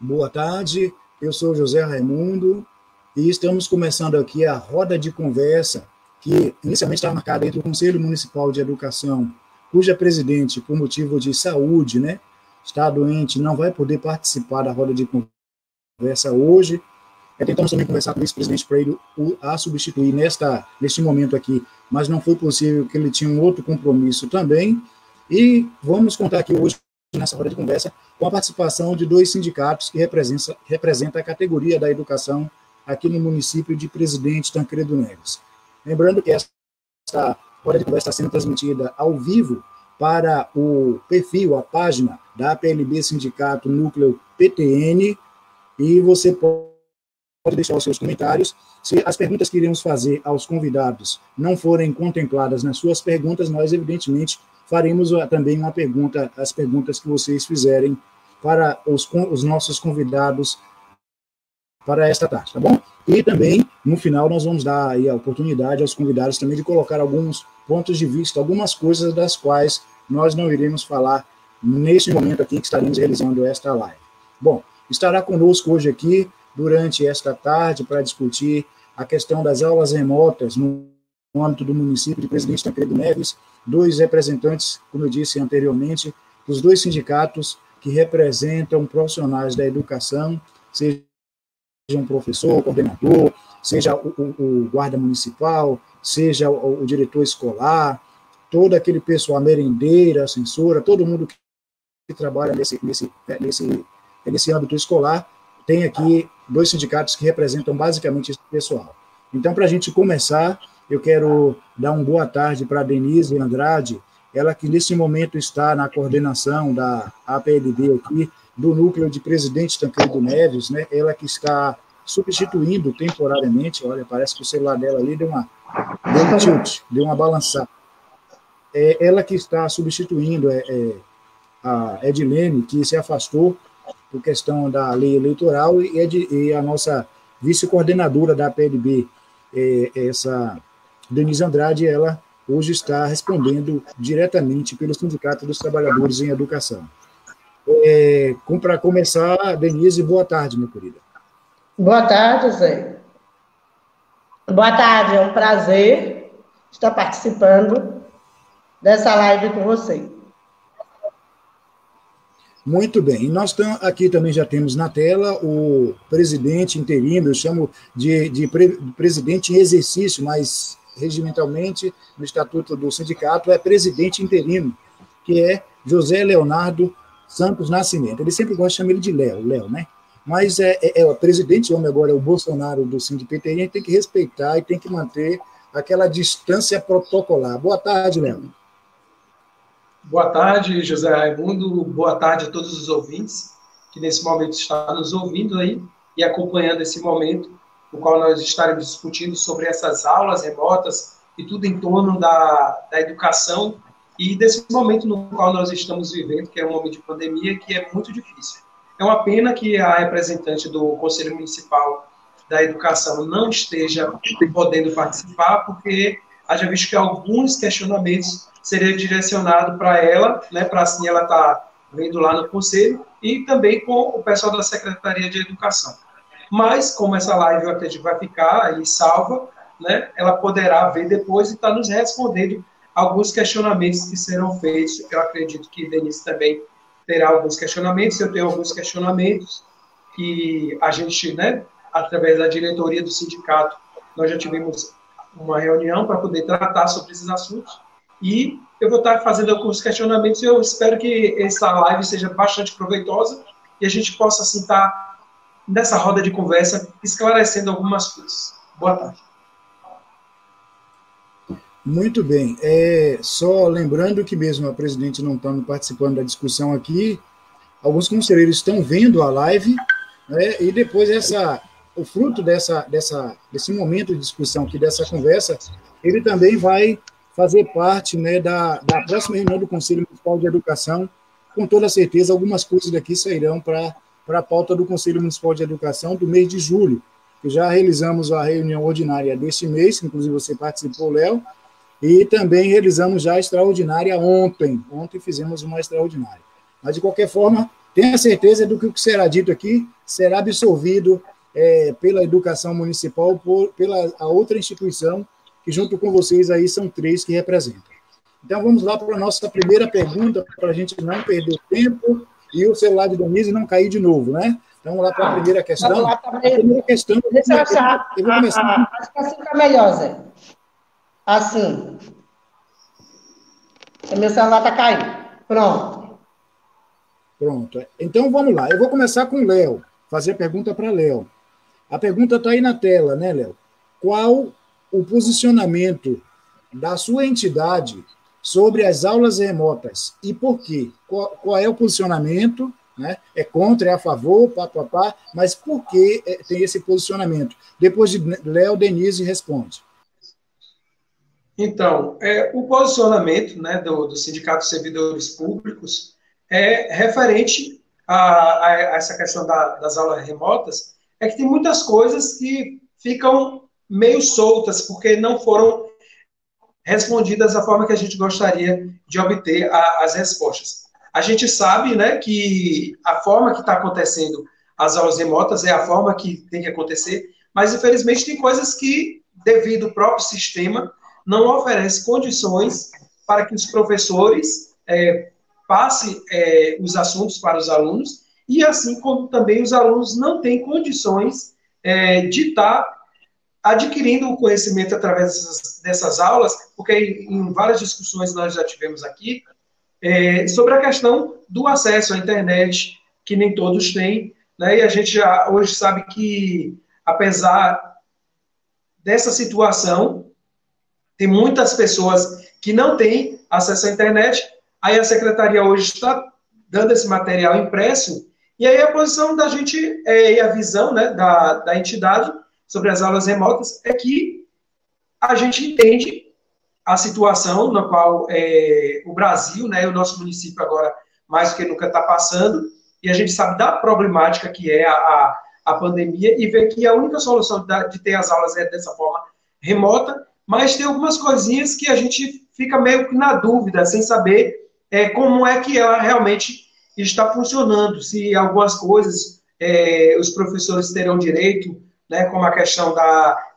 Boa tarde, eu sou José Raimundo e estamos começando aqui a roda de conversa que inicialmente estava marcada entre o Conselho Municipal de Educação, cuja presidente, por motivo de saúde, está doente, não vai poder participar da roda de conversa hoje. Tentamos também conversar com o vice-presidente para ele a substituir neste momento aqui, mas não foi possível, porque ele tinha um outro compromisso também. E vamos contar aqui hoje, nessa roda de conversa, com a participação de dois sindicatos que representam a categoria da educação aqui no município de Presidente Tancredo Neves. Lembrando que esta roda de conversa está sendo transmitida ao vivo para o perfil, a página da APLB Sindicato Núcleo PTN, e você pode deixar os seus comentários. Se as perguntas que iremos fazer aos convidados não forem contempladas nas suas perguntas, nós, evidentemente, faremos também as perguntas que vocês fizerem para os nossos convidados para esta tarde, tá bom? E também, no final, nós vamos dar aí a oportunidade aos convidados também de colocar alguns pontos de vista, algumas coisas das quais nós não iremos falar neste momento aqui que estaremos realizando esta live. Bom, estará conosco hoje aqui, durante esta tarde, para discutir a questão das aulas remotas no âmbito do município de Presidente Tancredo Neves, dois representantes, como eu disse anteriormente, dos dois sindicatos que representam profissionais da educação, seja um professor, coordenador, seja o guarda municipal, seja o diretor escolar, todo aquele pessoal, a merendeira, a censora, todo mundo que trabalha nesse âmbito escolar, tem aqui dois sindicatos que representam basicamente esse pessoal. Então, para a gente começar, eu quero dar uma boa tarde para a Denise Andrade, ela que nesse momento está na coordenação da APLB aqui, do núcleo de Presidente Tancredo Neves, ela que está substituindo temporariamente, olha, parece que o celular dela ali deu um tilt, deu uma balançada. Ela que está substituindo a Edilene, que se afastou por questão da lei eleitoral, e a nossa vice-coordenadora da APLB, essa Denise Andrade, ela hoje está respondendo diretamente pelo Sindicato dos Trabalhadores em Educação. Para começar, Denise, boa tarde, minha querida. Boa tarde, Zé. Boa tarde, é um prazer estar participando dessa live com você. Muito bem, e nós aqui também já temos na tela o presidente interino, eu chamo de presidente em exercício, mas regimentalmente, no estatuto do sindicato, é presidente interino, que é José Leonardo Santos Nascimento. Ele sempre gosta de chamar ele de Léo, Mas o presidente, o homem agora é o Bolsonaro do Sindicato, a gente tem que respeitar e tem que manter aquela distância protocolar. Boa tarde, Léo. Boa tarde, José Raimundo. Boa tarde a todos os ouvintes que nesse momento estão nos ouvindo aí e acompanhando esse momento no qual nós estaremos discutindo sobre essas aulas remotas e tudo em torno da educação e desse momento no qual nós estamos vivendo, que é um momento de pandemia, que é muito difícil. É uma pena que a representante do Conselho Municipal da Educação não esteja podendo participar, porque haja visto que alguns questionamentos seriam direcionados para ela, para assim ela estar vendo lá no Conselho, e também com o pessoal da Secretaria de Educação. Mas, como essa live eu acredito vai ficar aí salva, ela poderá ver depois e estar nos respondendo alguns questionamentos que serão feitos. Eu acredito que Denise também terá alguns questionamentos, eu tenho alguns questionamentos que a gente, através da diretoria do sindicato, nós já tivemos uma reunião para poder tratar sobre esses assuntos, e eu vou estar fazendo alguns questionamentos, e eu espero que essa live seja bastante proveitosa, e a gente possa, assim, estar nessa roda de conversa, esclarecendo algumas coisas. Boa tarde. Muito bem. Só lembrando que mesmo a presidente não está participando da discussão aqui, alguns conselheiros estão vendo a live, e depois o fruto desse momento de discussão aqui, dessa conversa, ele também vai fazer parte da próxima reunião do Conselho Municipal de Educação. Com toda certeza, algumas coisas daqui sairão para a pauta do Conselho Municipal de Educação do mês de julho, que já realizamos a reunião ordinária deste mês, que inclusive você participou, Léo, e também realizamos já a extraordinária ontem. Ontem fizemos uma extraordinária. Mas, de qualquer forma, tenha certeza do que o que será dito aqui será absorvido pela educação municipal, pela a outra instituição, que junto com vocês aí são 3 que representam. Então, vamos lá para a nossa primeira pergunta, para a gente não perder tempo e o celular de Denise não cair de novo, né? Então, vamos lá para a primeira questão. A primeira questão... Deixa eu achar. Eu vou começar. Acho que assim está melhor, Zé. Assim. O meu celular está caindo. Pronto. Pronto. Então, vamos lá. Eu vou começar com o Léo, fazer a pergunta para Léo. A pergunta está aí na tela, né, Léo? Qual o posicionamento da sua entidade sobre as aulas remotas e por quê? Qual é o posicionamento? Né? É contra, é a favor, mas por que tem esse posicionamento? Depois de Léo, Denise responde. Então, o posicionamento, né, do Sindicato de Servidores Públicos é referente a essa questão das aulas remotas, é que tem muitas coisas que ficam meio soltas, porque não foram respondidas da forma que a gente gostaria de obter as respostas. A gente sabe, né, que a forma que está acontecendo as aulas remotas é a forma que tem que acontecer, mas, infelizmente, tem coisas que, devido ao próprio sistema, não oferece condições para que os professores passem os assuntos para os alunos, e assim como também os alunos não têm condições de estar adquirindo o conhecimento através dessas aulas, porque em várias discussões nós já tivemos aqui, sobre a questão do acesso à internet, que nem todos têm, né? E a gente já hoje sabe que, apesar dessa situação, tem muitas pessoas que não têm acesso à internet, aí a secretaria hoje está dando esse material impresso, e aí a posição da gente e a visão, né, da entidade sobre as aulas remotas é que a gente entende a situação na qual o Brasil, né, o nosso município agora, mais do que nunca está passando, e a gente sabe da problemática que é a pandemia, e vê que a única solução de ter as aulas é dessa forma remota, mas tem algumas coisinhas que a gente fica meio que na dúvida, sem saber como é que ela realmente está funcionando, se algumas coisas os professores terão direito, né, como a questão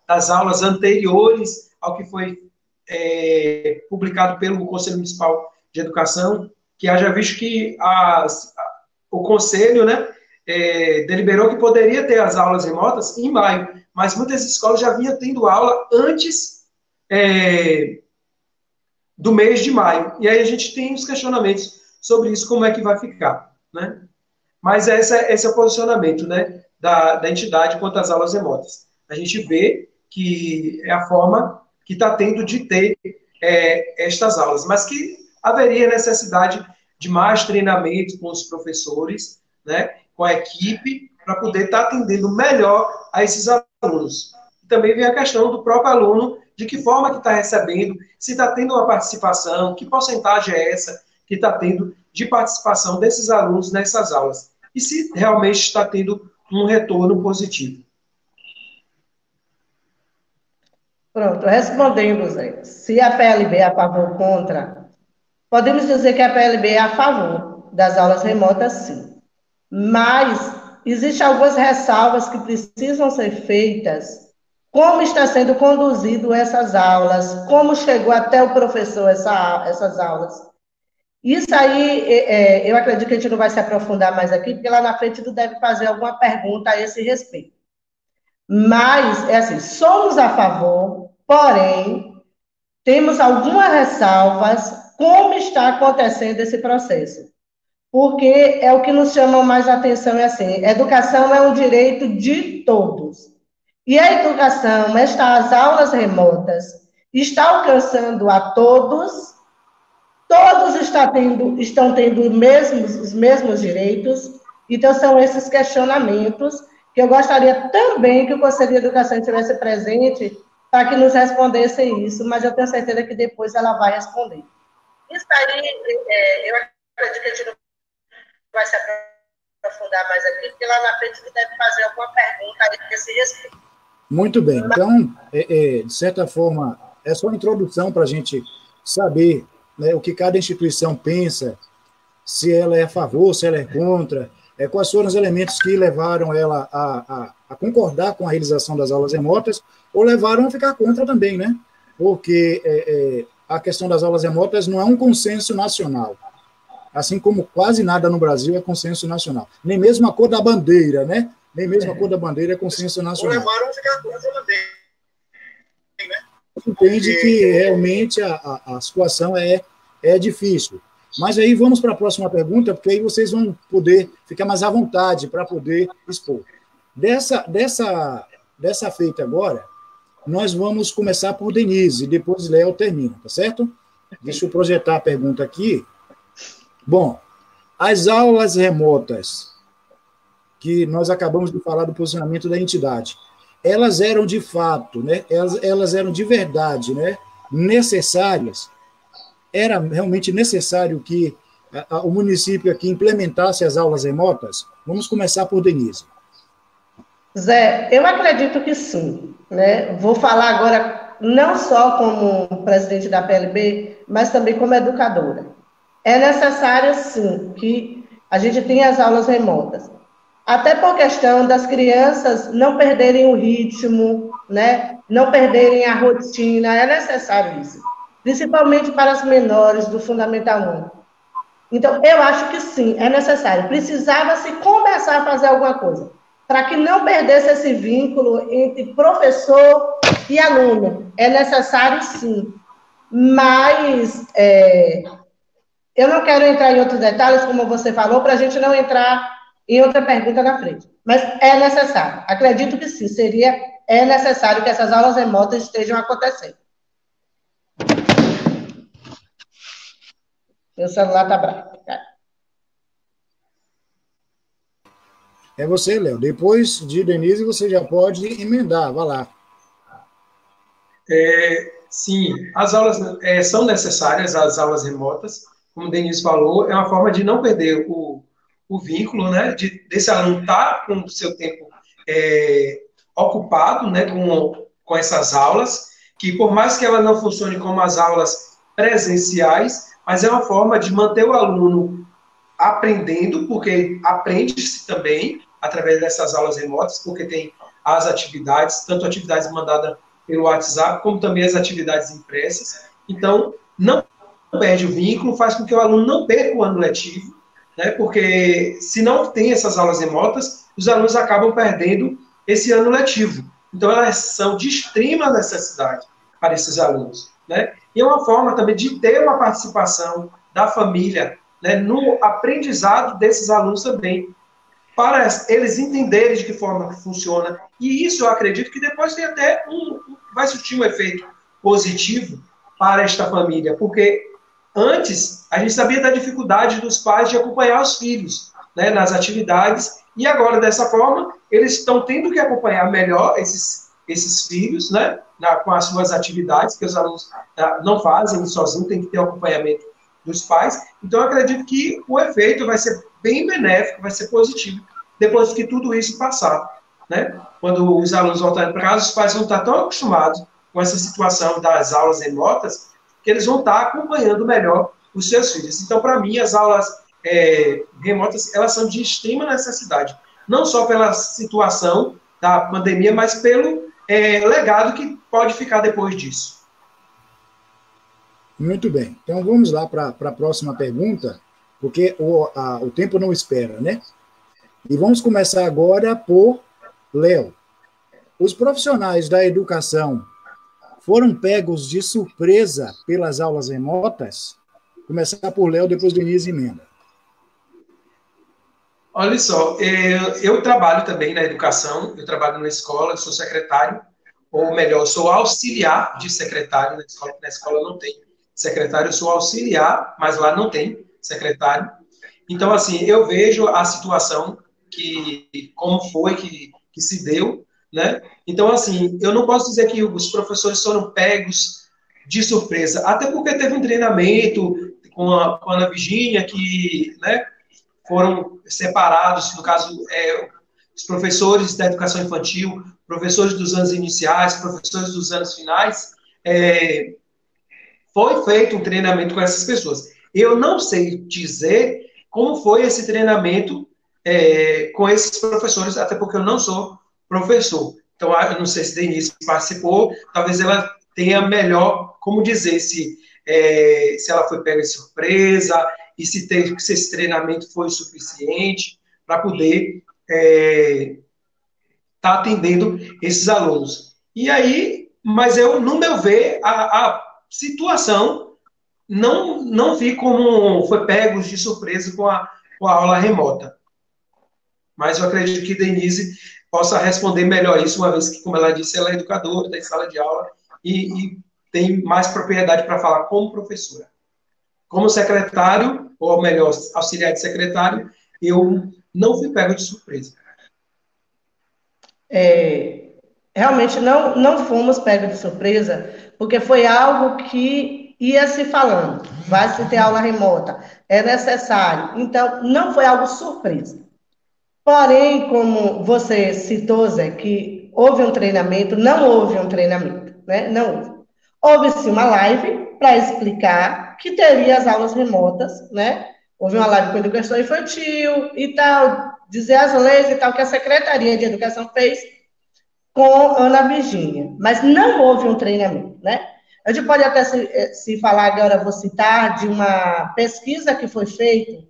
das aulas anteriores ao que foi publicado pelo Conselho Municipal de Educação, que haja visto que o Conselho, né, deliberou que poderia ter as aulas remotas em maio, mas muitas escolas já vinham tendo aula antes do mês de maio. E aí a gente tem os questionamentos sobre isso, como é que vai ficar, né? Mas esse é o posicionamento, né, da entidade quanto às aulas remotas. A gente vê que é a forma que está tendo de ter estas aulas, mas que haveria necessidade de mais treinamento com os professores, né, com a equipe, para poder estar atendendo melhor a esses alunos. E também vem a questão do próprio aluno, de que forma que está recebendo, se está tendo uma participação, que porcentagem é essa que está tendo de participação desses alunos nessas aulas, e se realmente está tendo um retorno positivo. Pronto, respondendo, Zé, se a PLB é a favor ou contra, podemos dizer que a PLB é a favor das aulas remotas, sim. Mas existem algumas ressalvas que precisam ser feitas, como está sendo conduzido essas aulas, como chegou até o professor essas aulas. Isso aí, eu acredito que a gente não vai se aprofundar mais aqui, porque lá na frente tu deve fazer alguma pergunta a esse respeito. Mas, assim, somos a favor, porém, temos algumas ressalvas como está acontecendo esse processo. Porque é o que nos chama mais atenção, é assim, educação é um direito de todos. E a educação, as aulas remotas, está alcançando a todos estão tendo os mesmos direitos, então são esses questionamentos que eu gostaria também que o Conselho de Educação estivesse presente para que nos respondesse isso, mas eu tenho certeza que depois ela vai responder. Isso aí, eu acredito que a gente não vai se aprofundar mais aqui, porque lá na frente você deve fazer alguma pergunta a esse respeito. Muito bem. Então, de certa forma, é só uma introdução para a gente saber, né, o que cada instituição pensa se ela é a favor, se ela é contra, quais foram os elementos que levaram ela a concordar com a realização das aulas remotas, ou levaram a ficar contra também, né? Porque a questão das aulas remotas não é um consenso nacional, assim como quase nada no Brasil é consenso nacional. Nem mesmo a cor da bandeira, né? Nem mesmo a cor da bandeira é consenso nacional. Ou levaram a ficar contra também, né? Entende que realmente a situação é difícil. Mas aí vamos para a próxima pergunta, porque aí vocês vão poder ficar mais à vontade para poder expor. Dessa feita agora, nós vamos começar por Denise, e depois Léo termina, tá certo? Deixa eu projetar a pergunta aqui. Bom, as aulas remotas, que nós acabamos de falar do posicionamento da entidade, elas eram de fato, né? Elas eram de verdade, né? Necessárias. Era realmente necessário que o município aqui implementasse as aulas remotas? Vamos começar por Denise. Zé, eu acredito que sim, né? Vou falar agora não só como presidente da PLB, mas também como educadora. É necessário, sim, que a gente tenha as aulas remotas. Até por questão das crianças não perderem o ritmo, né? Não perderem a rotina, é necessário isso. Principalmente para as menores do Fundamental 1. Então, eu acho que sim, é necessário. Precisava-se começar a fazer alguma coisa, para que não perdesse esse vínculo entre professor e aluno. É necessário, sim. Mas eu não quero entrar em outros detalhes, como você falou, para a gente não entrar em outra pergunta na frente. Mas é necessário. Acredito que sim, é necessário que essas aulas remotas estejam acontecendo. Meu celular está bravo. É você, Léo. Depois de Denise, você já pode emendar. Vá lá. Sim, as aulas são necessárias, as aulas remotas. Como o Denise falou, é uma forma de não perder o vínculo, né? Desse aluno estar com o seu tempo ocupado, né? Com essas aulas, que por mais que ela não funcione como as aulas presenciais, mas é uma forma de manter o aluno aprendendo, porque aprende-se também através dessas aulas remotas, porque tem as atividades, tanto atividades mandadas pelo WhatsApp, como também as atividades impressas. Então, não perde o vínculo, faz com que o aluno não perca o ano letivo, né? Porque se não tem essas aulas remotas, os alunos acabam perdendo esse ano letivo. Então, elas são de extrema necessidade para esses alunos, né? E é uma forma também de ter uma participação da família, né, no aprendizado desses alunos também, para eles entenderem de que forma que funciona. E isso eu acredito que depois tem até vai surtir um efeito positivo para esta família, porque antes a gente sabia da dificuldade dos pais de acompanhar os filhos, né, nas atividades, e agora dessa forma eles estão tendo que acompanhar melhor esses filhos, né, com as suas atividades, que os alunos não fazem sozinhos, tem que ter acompanhamento dos pais. Então, eu acredito que o efeito vai ser bem benéfico, vai ser positivo, depois que tudo isso passar, né? Quando os alunos voltarem para casa, os pais vão estar tão acostumados com essa situação das aulas remotas, que eles vão estar acompanhando melhor os seus filhos. Então, para mim, as aulas remotas, elas são de extrema necessidade, não só pela situação da pandemia, mas pelo legado que pode ficar depois disso. Muito bem. Então, vamos lá para a próxima pergunta, porque o tempo não espera, né? E vamos começar agora por Léo. Os profissionais da educação foram pegos de surpresa pelas aulas remotas? Começar por Léo, depois Denise emenda. Olha só, eu trabalho também na educação, eu trabalho na escola, eu sou secretário, ou melhor, eu sou auxiliar de secretário na escola não tem secretário, eu sou auxiliar, mas lá não tem secretário. Então, assim, eu vejo a situação como foi que se deu, né? Então, assim, eu não posso dizer que os professores foram pegos de surpresa, até porque teve um treinamento com a Ana Virgínia, que, né, foram separados, no caso, os professores da educação infantil, professores dos anos iniciais, professores dos anos finais, foi feito um treinamento com essas pessoas. Eu não sei dizer como foi esse treinamento com esses professores, até porque eu não sou professor. Então, eu não sei se Denise participou, talvez ela tenha melhor como dizer se ela foi pega de surpresa e se esse treinamento foi suficiente para poder tá atendendo esses alunos. E aí, mas eu, no meu ver, a situação não vi como foi pego de surpresa com a aula remota. Mas eu acredito que Denise possa responder melhor isso, uma vez que, como ela disse, ela é educadora, está em sala de aula e tem mais propriedade para falar como professora. Como secretário, ou melhor, auxiliar de secretário, eu não fui pego de surpresa. Realmente não fomos pegos de surpresa, porque foi algo que ia se falando, vai se ter aula remota, é necessário. Então, não foi algo surpresa. Porém, como você citou, Zé, que houve um treinamento, não houve um treinamento, né? Não houve. Houve-se uma live para explicar que teria as aulas remotas, né? Houve uma live com educação infantil e tal, dizer as leis e tal, que a Secretaria de Educação fez com Ana Virgínia, mas não houve um treinamento, né? A gente pode até se falar agora, vou citar, de uma pesquisa que foi feita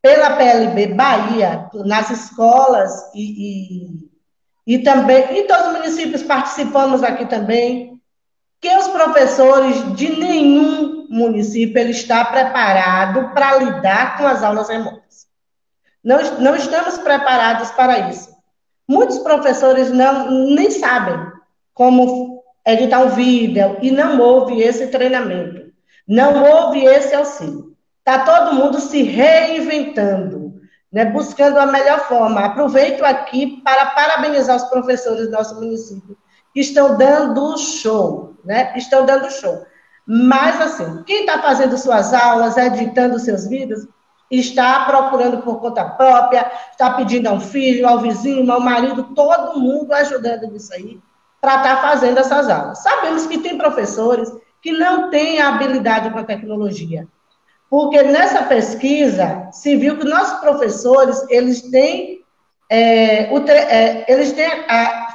pela PLB Bahia, nas escolas e também, em todos os municípios participamos aqui também, que os professores de nenhum município ele está preparado para lidar com as aulas remotas. Não estamos preparados para isso. Muitos professores nem sabem como editar um vídeo e não houve esse treinamento, não houve esse auxílio. Está todo mundo se reinventando, né, buscando a melhor forma. Aproveito aqui para parabenizar os professores do nosso município, que estão dando show, né? Estão dando show. Mas, assim, quem está fazendo suas aulas, editando seus vídeos, está procurando por conta própria, está pedindo ao filho, ao vizinho, ao marido, todo mundo ajudando nisso aí, para estar fazendo essas aulas. Sabemos que tem professores que não têm habilidade com a tecnologia, porque nessa pesquisa se viu que nossos professores,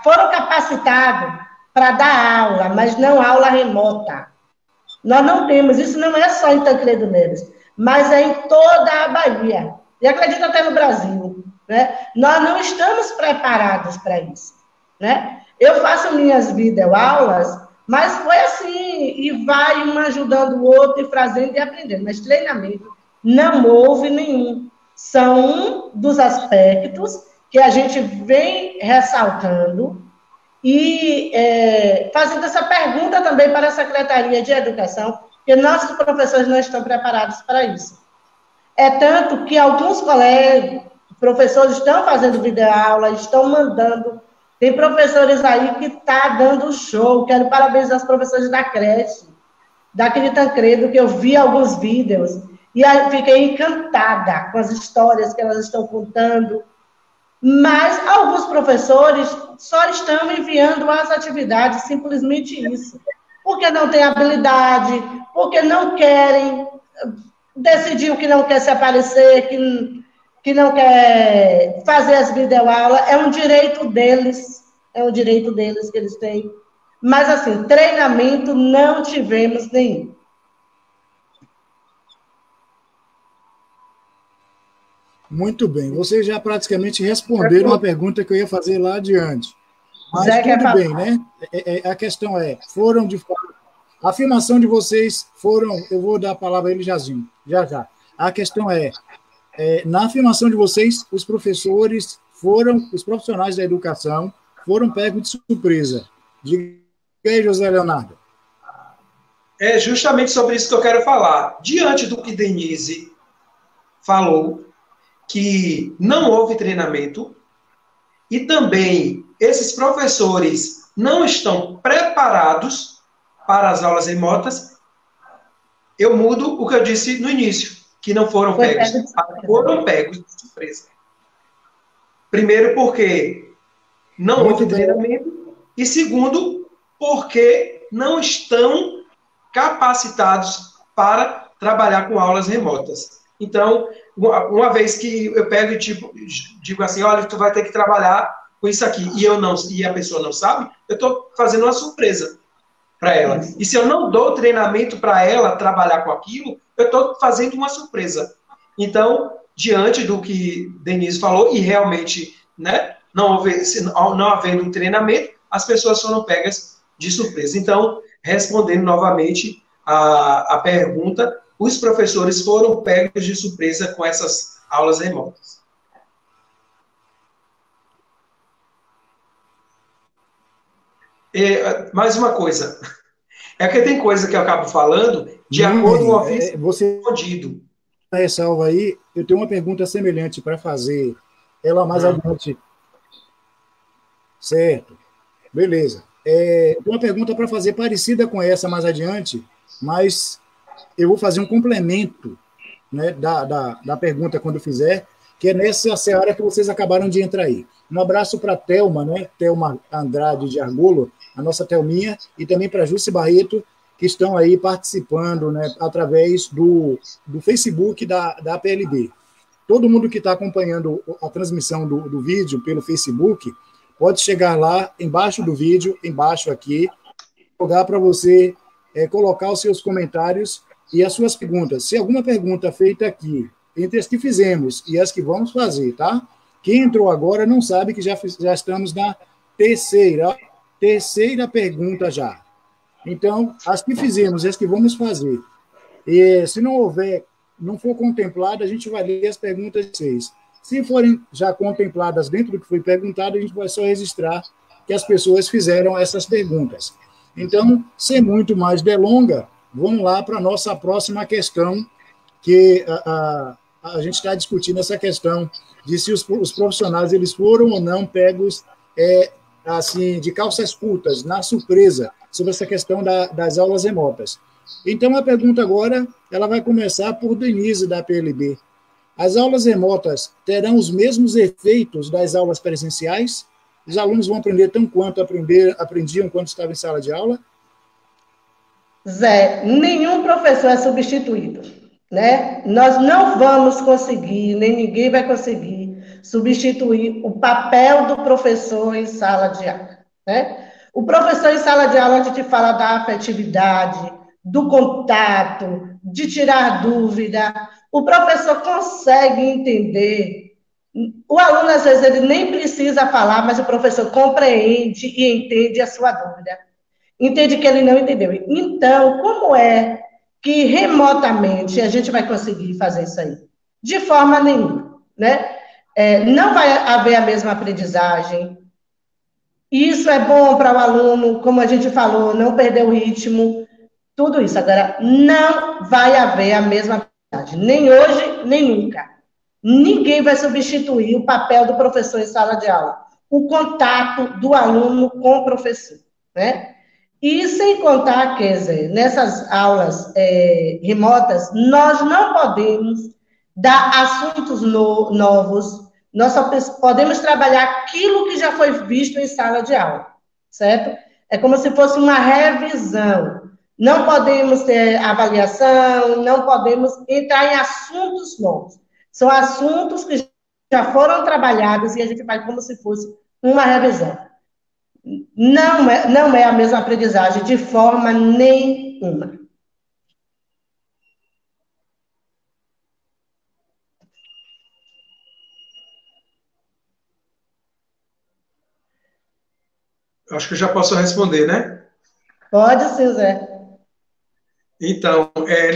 foram capacitados para dar aula, mas não aula remota. Nós não temos, isso não é só em Tancredo Neves, mas é em toda a Bahia, e acredito até no Brasil, né? Nós não estamos preparados para isso, né? Eu faço minhas videoaulas, mas foi assim, e vai um ajudando o outro, e fazendo e aprendendo, mas treinamento não houve nenhum. São um dos aspectos que a gente vem ressaltando e fazendo essa pergunta também para a Secretaria de Educação, porque nossos professores não estão preparados para isso. É tanto que alguns colegas, professores estão fazendo videoaula, estão mandando. Tem professores aí que estão dando show. Quero parabenizar os professores da creche, daquele Tancredo, que eu vi alguns vídeos, e aí fiquei encantada com as histórias que elas estão contando. Mas alguns professores só estão enviando as atividades, simplesmente isso. Porque não tem habilidade, porque não querem, decidiu que não quer se aparecer, que não quer fazer as videoaulas, é um direito deles que eles têm. Mas, assim, treinamento não tivemos nenhum. Muito bem, vocês já praticamente responderam a pergunta que eu ia fazer lá adiante. Mas tudo bem, né? A questão é, foram de fato, a afirmação de vocês foram, eu vou dar a palavra a ele já. A questão é, na afirmação de vocês, os professores os profissionais da educação foram pegos de surpresa. Diga aí, José Leonardo. É justamente sobre isso que eu quero falar. Diante do que Denise falou, que não houve treinamento, e também esses professores não estão preparados para as aulas remotas, eu mudo o que eu disse no início, que não foram pegos. Foram pegos de surpresa. Primeiro, porque não houve treinamento, e segundo, porque não estão capacitados para trabalhar com aulas remotas. Então, uma vez que eu pego e digo assim, olha, tu vai ter que trabalhar com isso aqui, e a pessoa não sabe, eu estou fazendo uma surpresa para ela. E se eu não dou treinamento para ela trabalhar com aquilo, eu estou fazendo uma surpresa. Então, diante do que Denise falou, e realmente, né, não havendo um treinamento, as pessoas foram pegas de surpresa. Então, respondendo novamente a pergunta, os professores foram pegos de surpresa com essas aulas remotas. Mais uma coisa, é que tem coisa que eu acabo falando de acordo com o ofício respondido. Ressalva aí, eu tenho uma pergunta semelhante para fazer, ela mais adiante. Certo, beleza. Eu tenho uma pergunta para fazer parecida com essa mais adiante, mas eu vou fazer um complemento, né, da pergunta quando fizer, que é nessa seara que vocês acabaram de entrar aí. Um abraço para a Thelma, né, Thelma Andrade de Argolo, a nossa Thelminha, e também para a Jusce Barreto, que estão aí participando, né, através do Facebook da APLB. Todo mundo que está acompanhando a transmissão do vídeo pelo Facebook, pode chegar lá, embaixo do vídeo, embaixo aqui, jogar para você colocar os seus comentários e as suas perguntas. Se alguma pergunta feita aqui, entre as que fizemos e as que vamos fazer, tá? Quem entrou agora não sabe que já estamos na terceira pergunta já. Então, as que fizemos e as que vamos fazer. E se não for contemplada, a gente vai ler as perguntas de vocês. Se forem já contempladas dentro do que foi perguntado, a gente vai só registrar que as pessoas fizeram essas perguntas. Então, sem muito mais delonga, vamos lá para a nossa próxima questão, que a gente está discutindo essa questão de se os profissionais eles foram ou não pegos assim, de calças curtas, na surpresa, sobre essa questão das aulas remotas. Então, a pergunta agora ela vai começar por Denise, da PLB. As aulas remotas terão os mesmos efeitos das aulas presenciais? Os alunos vão aprender tão quanto aprendiam quando estavam em sala de aula? Zé, nenhum professor é substituído, né? Nós não vamos conseguir, nem ninguém vai conseguir substituir o papel do professor em sala de aula, né? O professor em sala de aula, a gente fala da afetividade, do contato, de tirar dúvida. O professor consegue entender. O aluno, às vezes, ele nem precisa falar, mas o professor compreende e entende a sua dúvida. Entende que ele não entendeu. Então, como é que remotamente a gente vai conseguir fazer isso aí? De forma nenhuma, né? Não vai haver a mesma aprendizagem. Isso é bom para o aluno, como a gente falou, não perder o ritmo, tudo isso. Agora, não vai haver a mesma aprendizagem, nem hoje, nem nunca. Ninguém vai substituir o papel do professor em sala de aula, o contato do aluno com o professor, né? E sem contar, quer dizer, nessas aulas remotas, nós não podemos dar assuntos novos, nós só podemos trabalhar aquilo que já foi visto em sala de aula, certo? É como se fosse uma revisão. Não podemos ter avaliação, não podemos entrar em assuntos novos. São assuntos que já foram trabalhados e a gente faz como se fosse uma revisão. Não é a mesma aprendizagem de forma nenhuma. Acho que eu já posso responder, né? Pode sim, Zé. Então,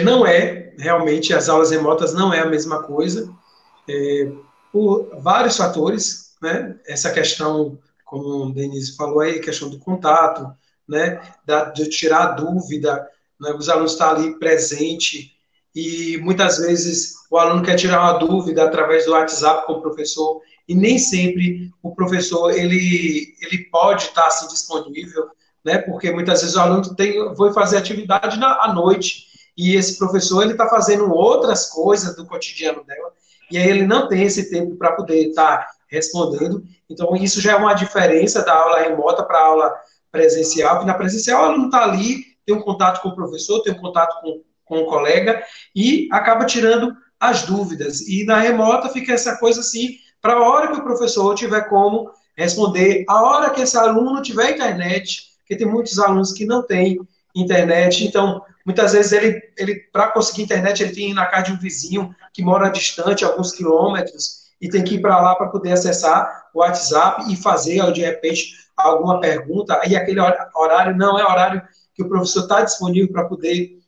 não é, realmente, as aulas remotas não é a mesma coisa, por vários fatores, né? Essa questão, como o Denise falou aí, a questão do contato, né? De tirar a dúvida, né? Os alunos estão ali presentes, e muitas vezes o aluno quer tirar uma dúvida através do WhatsApp com o professor, e nem sempre o professor ele pode estar assim disponível, né? Porque muitas vezes o aluno vai fazer atividade à noite, e esse professor ele está fazendo outras coisas do cotidiano dela, e aí ele não tem esse tempo para poder estar respondendo. Então, isso já é uma diferença da aula remota para a aula presencial, que na presencial o aluno está ali, tem um contato com o professor, tem um contato com o colega, e acaba tirando as dúvidas. E na remota fica essa coisa assim, para a hora que o professor tiver como responder, a hora que esse aluno tiver internet, porque tem muitos alunos que não têm internet, então, muitas vezes ele para conseguir internet, ele tem que ir na casa de um vizinho que mora distante, alguns quilômetros, e tem que ir para lá para poder acessar o WhatsApp e fazer, de repente, alguma pergunta, aí aquele horário não é horário que o professor está disponível para poder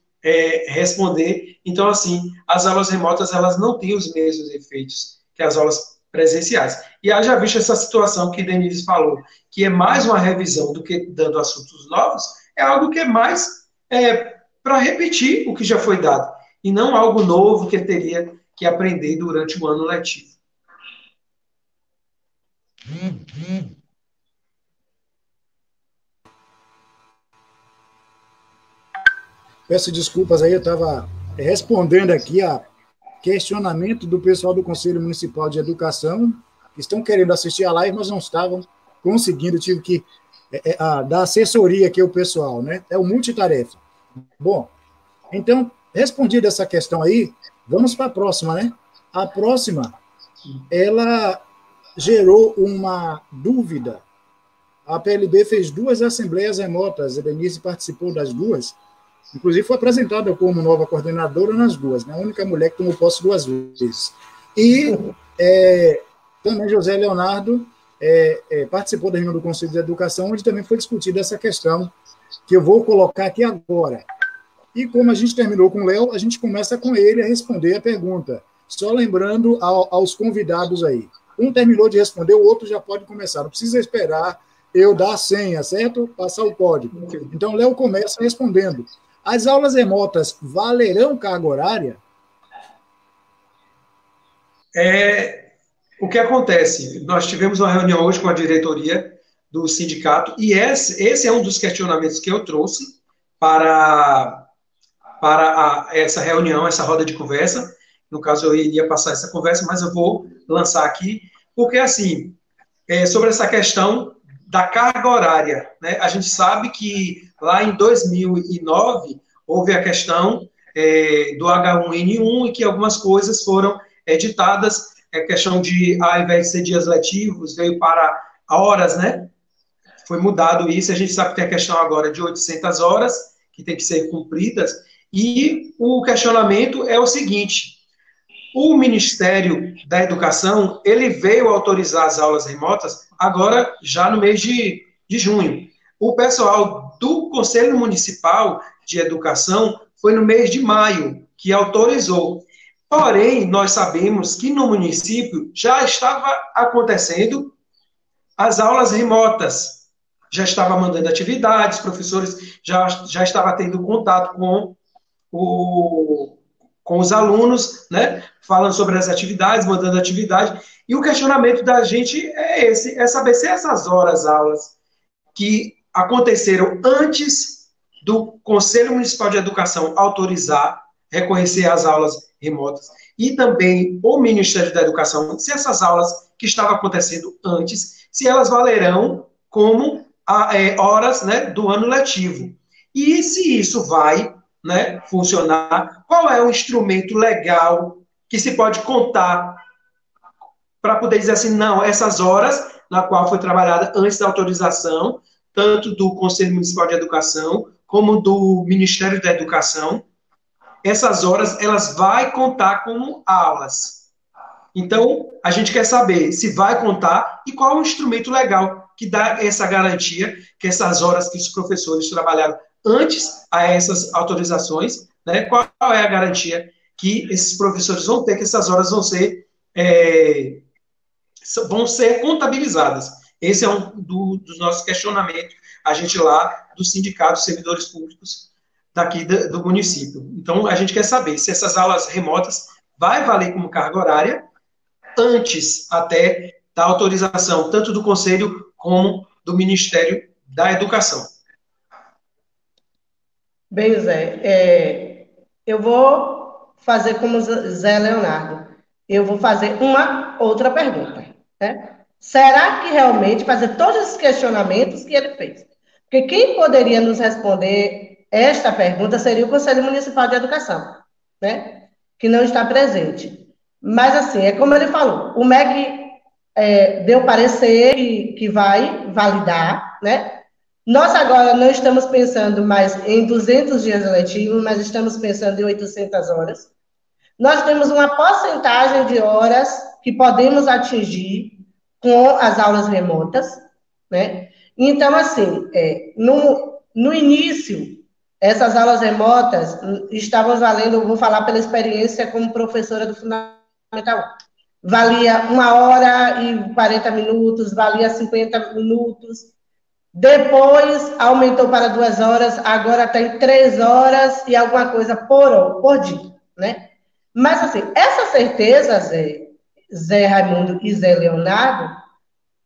responder. Então, assim, as aulas remotas, elas não têm os mesmos efeitos que as aulas presenciais. E haja visto essa situação que Denise falou, que é mais uma revisão do que dando assuntos novos, é algo que é mais para repetir o que já foi dado, e não algo novo que ele teria que aprender durante o ano letivo. Peço desculpas aí, eu estava respondendo aqui a questionamento do pessoal do Conselho Municipal de Educação, que estão querendo assistir a live, mas não estavam conseguindo, tive que dar assessoria aqui ao pessoal, né? É o multitarefa. Bom, então, respondida essa questão aí, vamos para a próxima, né? A próxima, ela gerou uma dúvida. A PLB fez 2 assembleias remotas, a Denise participou das 2, inclusive foi apresentada como nova coordenadora nas 2, né? A única mulher que tomou posse 2 vezes. E também José Leonardo participou da reunião do Conselho de Educação, onde também foi discutida essa questão, que eu vou colocar aqui agora. E como a gente terminou com o Léo, a gente começa com ele a responder a pergunta. Só lembrando aos convidados aí. Um terminou de responder, o outro já pode começar. Não precisa esperar eu dar a senha, certo? Passar o código. Então, Léo começa respondendo. As aulas remotas valerão carga horária? O que acontece? Nós tivemos uma reunião hoje com a diretoria do sindicato e esse é um dos questionamentos que eu trouxe para essa reunião, essa roda de conversa. No caso, eu iria passar essa conversa, mas eu vou lançar aqui, porque, assim, sobre essa questão da carga horária, né? A gente sabe que lá em 2009 houve a questão do H1N1 e que algumas coisas foram editadas, a questão de, ao invés de ser dias letivos, veio para horas, né? Foi mudado isso, a gente sabe que tem a questão agora de 800 horas, que tem que ser cumpridas, e o questionamento é o seguinte: o Ministério da Educação, ele veio autorizar as aulas remotas agora, já no mês de junho. O pessoal do Conselho Municipal de Educação foi no mês de maio que autorizou. Porém, nós sabemos que no município já estava acontecendo as aulas remotas. Já estava mandando atividades, professores já estavam tendo contato com os alunos, né, falando sobre as atividades, mandando atividade, e o questionamento da gente é esse, é saber se essas aulas que aconteceram antes do Conselho Municipal de Educação autorizar, reconhecer as aulas remotas, e também o Ministério da Educação, se essas aulas que estavam acontecendo antes, se elas valerão como horas, né, do ano letivo. E se isso vai, né, funcionar, qual é o instrumento legal que se pode contar para poder dizer assim, não, essas horas na qual foi trabalhada antes da autorização, tanto do Conselho Municipal de Educação, como do Ministério da Educação, essas horas, elas vão contar como aulas. Então, a gente quer saber se vai contar e qual é o instrumento legal que dá essa garantia que essas horas que os professores trabalharam antes a essas autorizações, né, qual é a garantia que esses professores vão ter, que essas horas vão ser contabilizadas. Esse é um dos nossos questionamentos, a gente lá do Sindicato dos Servidores Públicos daqui do município. Então, a gente quer saber se essas aulas remotas vai valer como carga horária antes até da autorização, tanto do Conselho como do Ministério da Educação. Bem, Zé, eu vou fazer como Zé Leonardo. Eu vou fazer uma outra pergunta, né? Será que realmente fazer todos esses questionamentos que ele fez? Porque quem poderia nos responder esta pergunta seria o Conselho Municipal de Educação, né? que não está presente. Mas, assim, é como ele falou, o MEC deu parecer que vai validar, né? Nós agora não estamos pensando mais em 200 dias letivos, mas estamos pensando em 800 horas. Nós temos uma porcentagem de horas que podemos atingir com as aulas remotas, né? Então, assim, no início, essas aulas remotas estavam valendo, vou falar pela experiência como professora do Fundamental 1. Valia 1h40, valia 50 minutos. Depois aumentou para 2 horas, agora está em 3 horas e alguma coisa por dia, né? Mas, assim, essa certeza, Zé Raimundo e Zé Leonardo,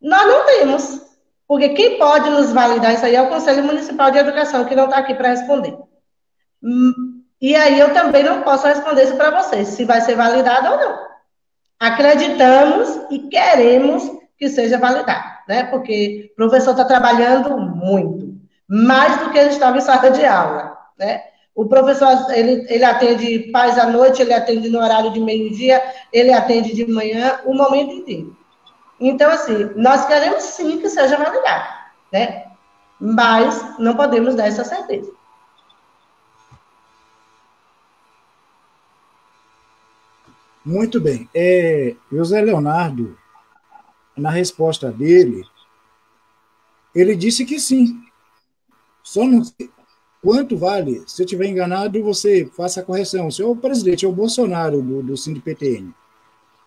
nós não temos. Porque quem pode nos validar isso aí é o Conselho Municipal de Educação, que não está aqui para responder. E aí eu também não posso responder isso para vocês, se vai ser validado ou não. Acreditamos e queremos que seja validado, né? Porque o professor está trabalhando muito, mais do que ele estava em sala de aula, né? O professor, ele atende pais à noite, ele atende no horário de meio-dia, ele atende de manhã, o momento inteiro. Então, assim, nós queremos sim que seja validado, né? Mas não podemos dar essa certeza. Muito bem. José Leonardo, na resposta dele, ele disse que sim. Só não sei quanto vale. Se eu estiver enganado, você faça a correção. O senhor presidente é o Bolsonaro do SINDPTN.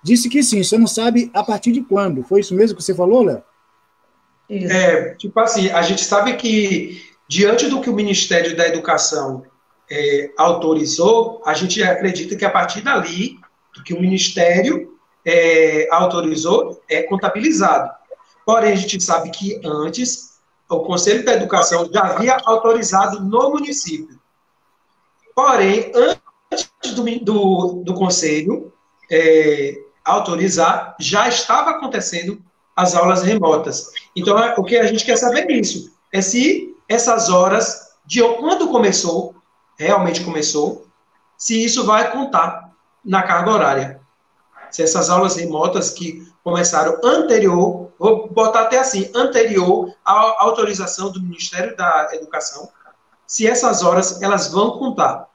Disse que sim, só não sabe a partir de quando. Foi isso mesmo que você falou, Léo? Tipo assim, a gente sabe que, diante do que o Ministério da Educação autorizou, a gente acredita que a partir dali, do que o Ministério autorizou, é contabilizado. Porém, a gente sabe que antes, o Conselho da Educação já havia autorizado no município. Porém, antes do Conselho autorizar, já estava acontecendo as aulas remotas. Então, o que a gente quer saber nisso é se essas horas, de quando começou, realmente começou, se isso vai contar na carga horária. Se essas aulas remotas que começaram anterior, vou botar até assim, anterior à autorização do Ministério da Educação, se essas horas elas vão contar.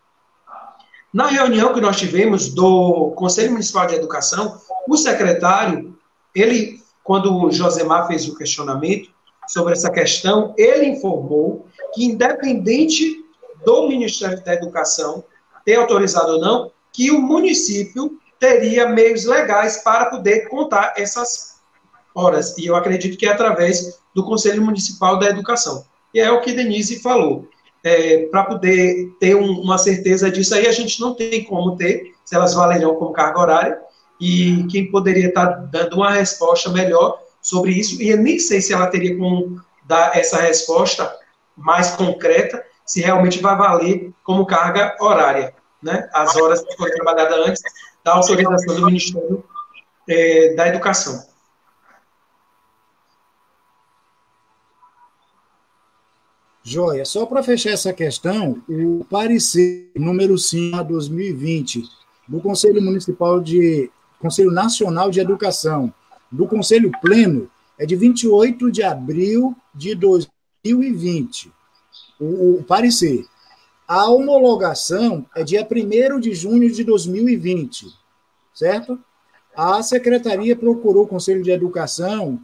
Na reunião que nós tivemos do Conselho Municipal de Educação, o secretário, quando o Josemar fez o questionamento sobre essa questão, ele informou que, independente do Ministério da Educação ter autorizado ou não, que o município teria meios legais para poder contar essas horas. E eu acredito que é através do Conselho Municipal da Educação. E é o que Denise falou. Para poder ter uma certeza disso aí, a gente não tem como ter, se elas valerão como carga horária, e quem poderia estar dando uma resposta melhor sobre isso, e eu nem sei se ela teria como dar essa resposta mais concreta, se realmente vai valer como carga horária, né? As horas que foram trabalhadas antes da autorização do Ministério da Educação. Joia, só para fechar essa questão, o parecer número 5/2020 do Conselho Nacional de Educação, do Conselho Pleno, é de 28 de abril de 2020. O parecer. A homologação é dia 1º de junho de 2020, certo? A Secretaria procurou o Conselho de Educação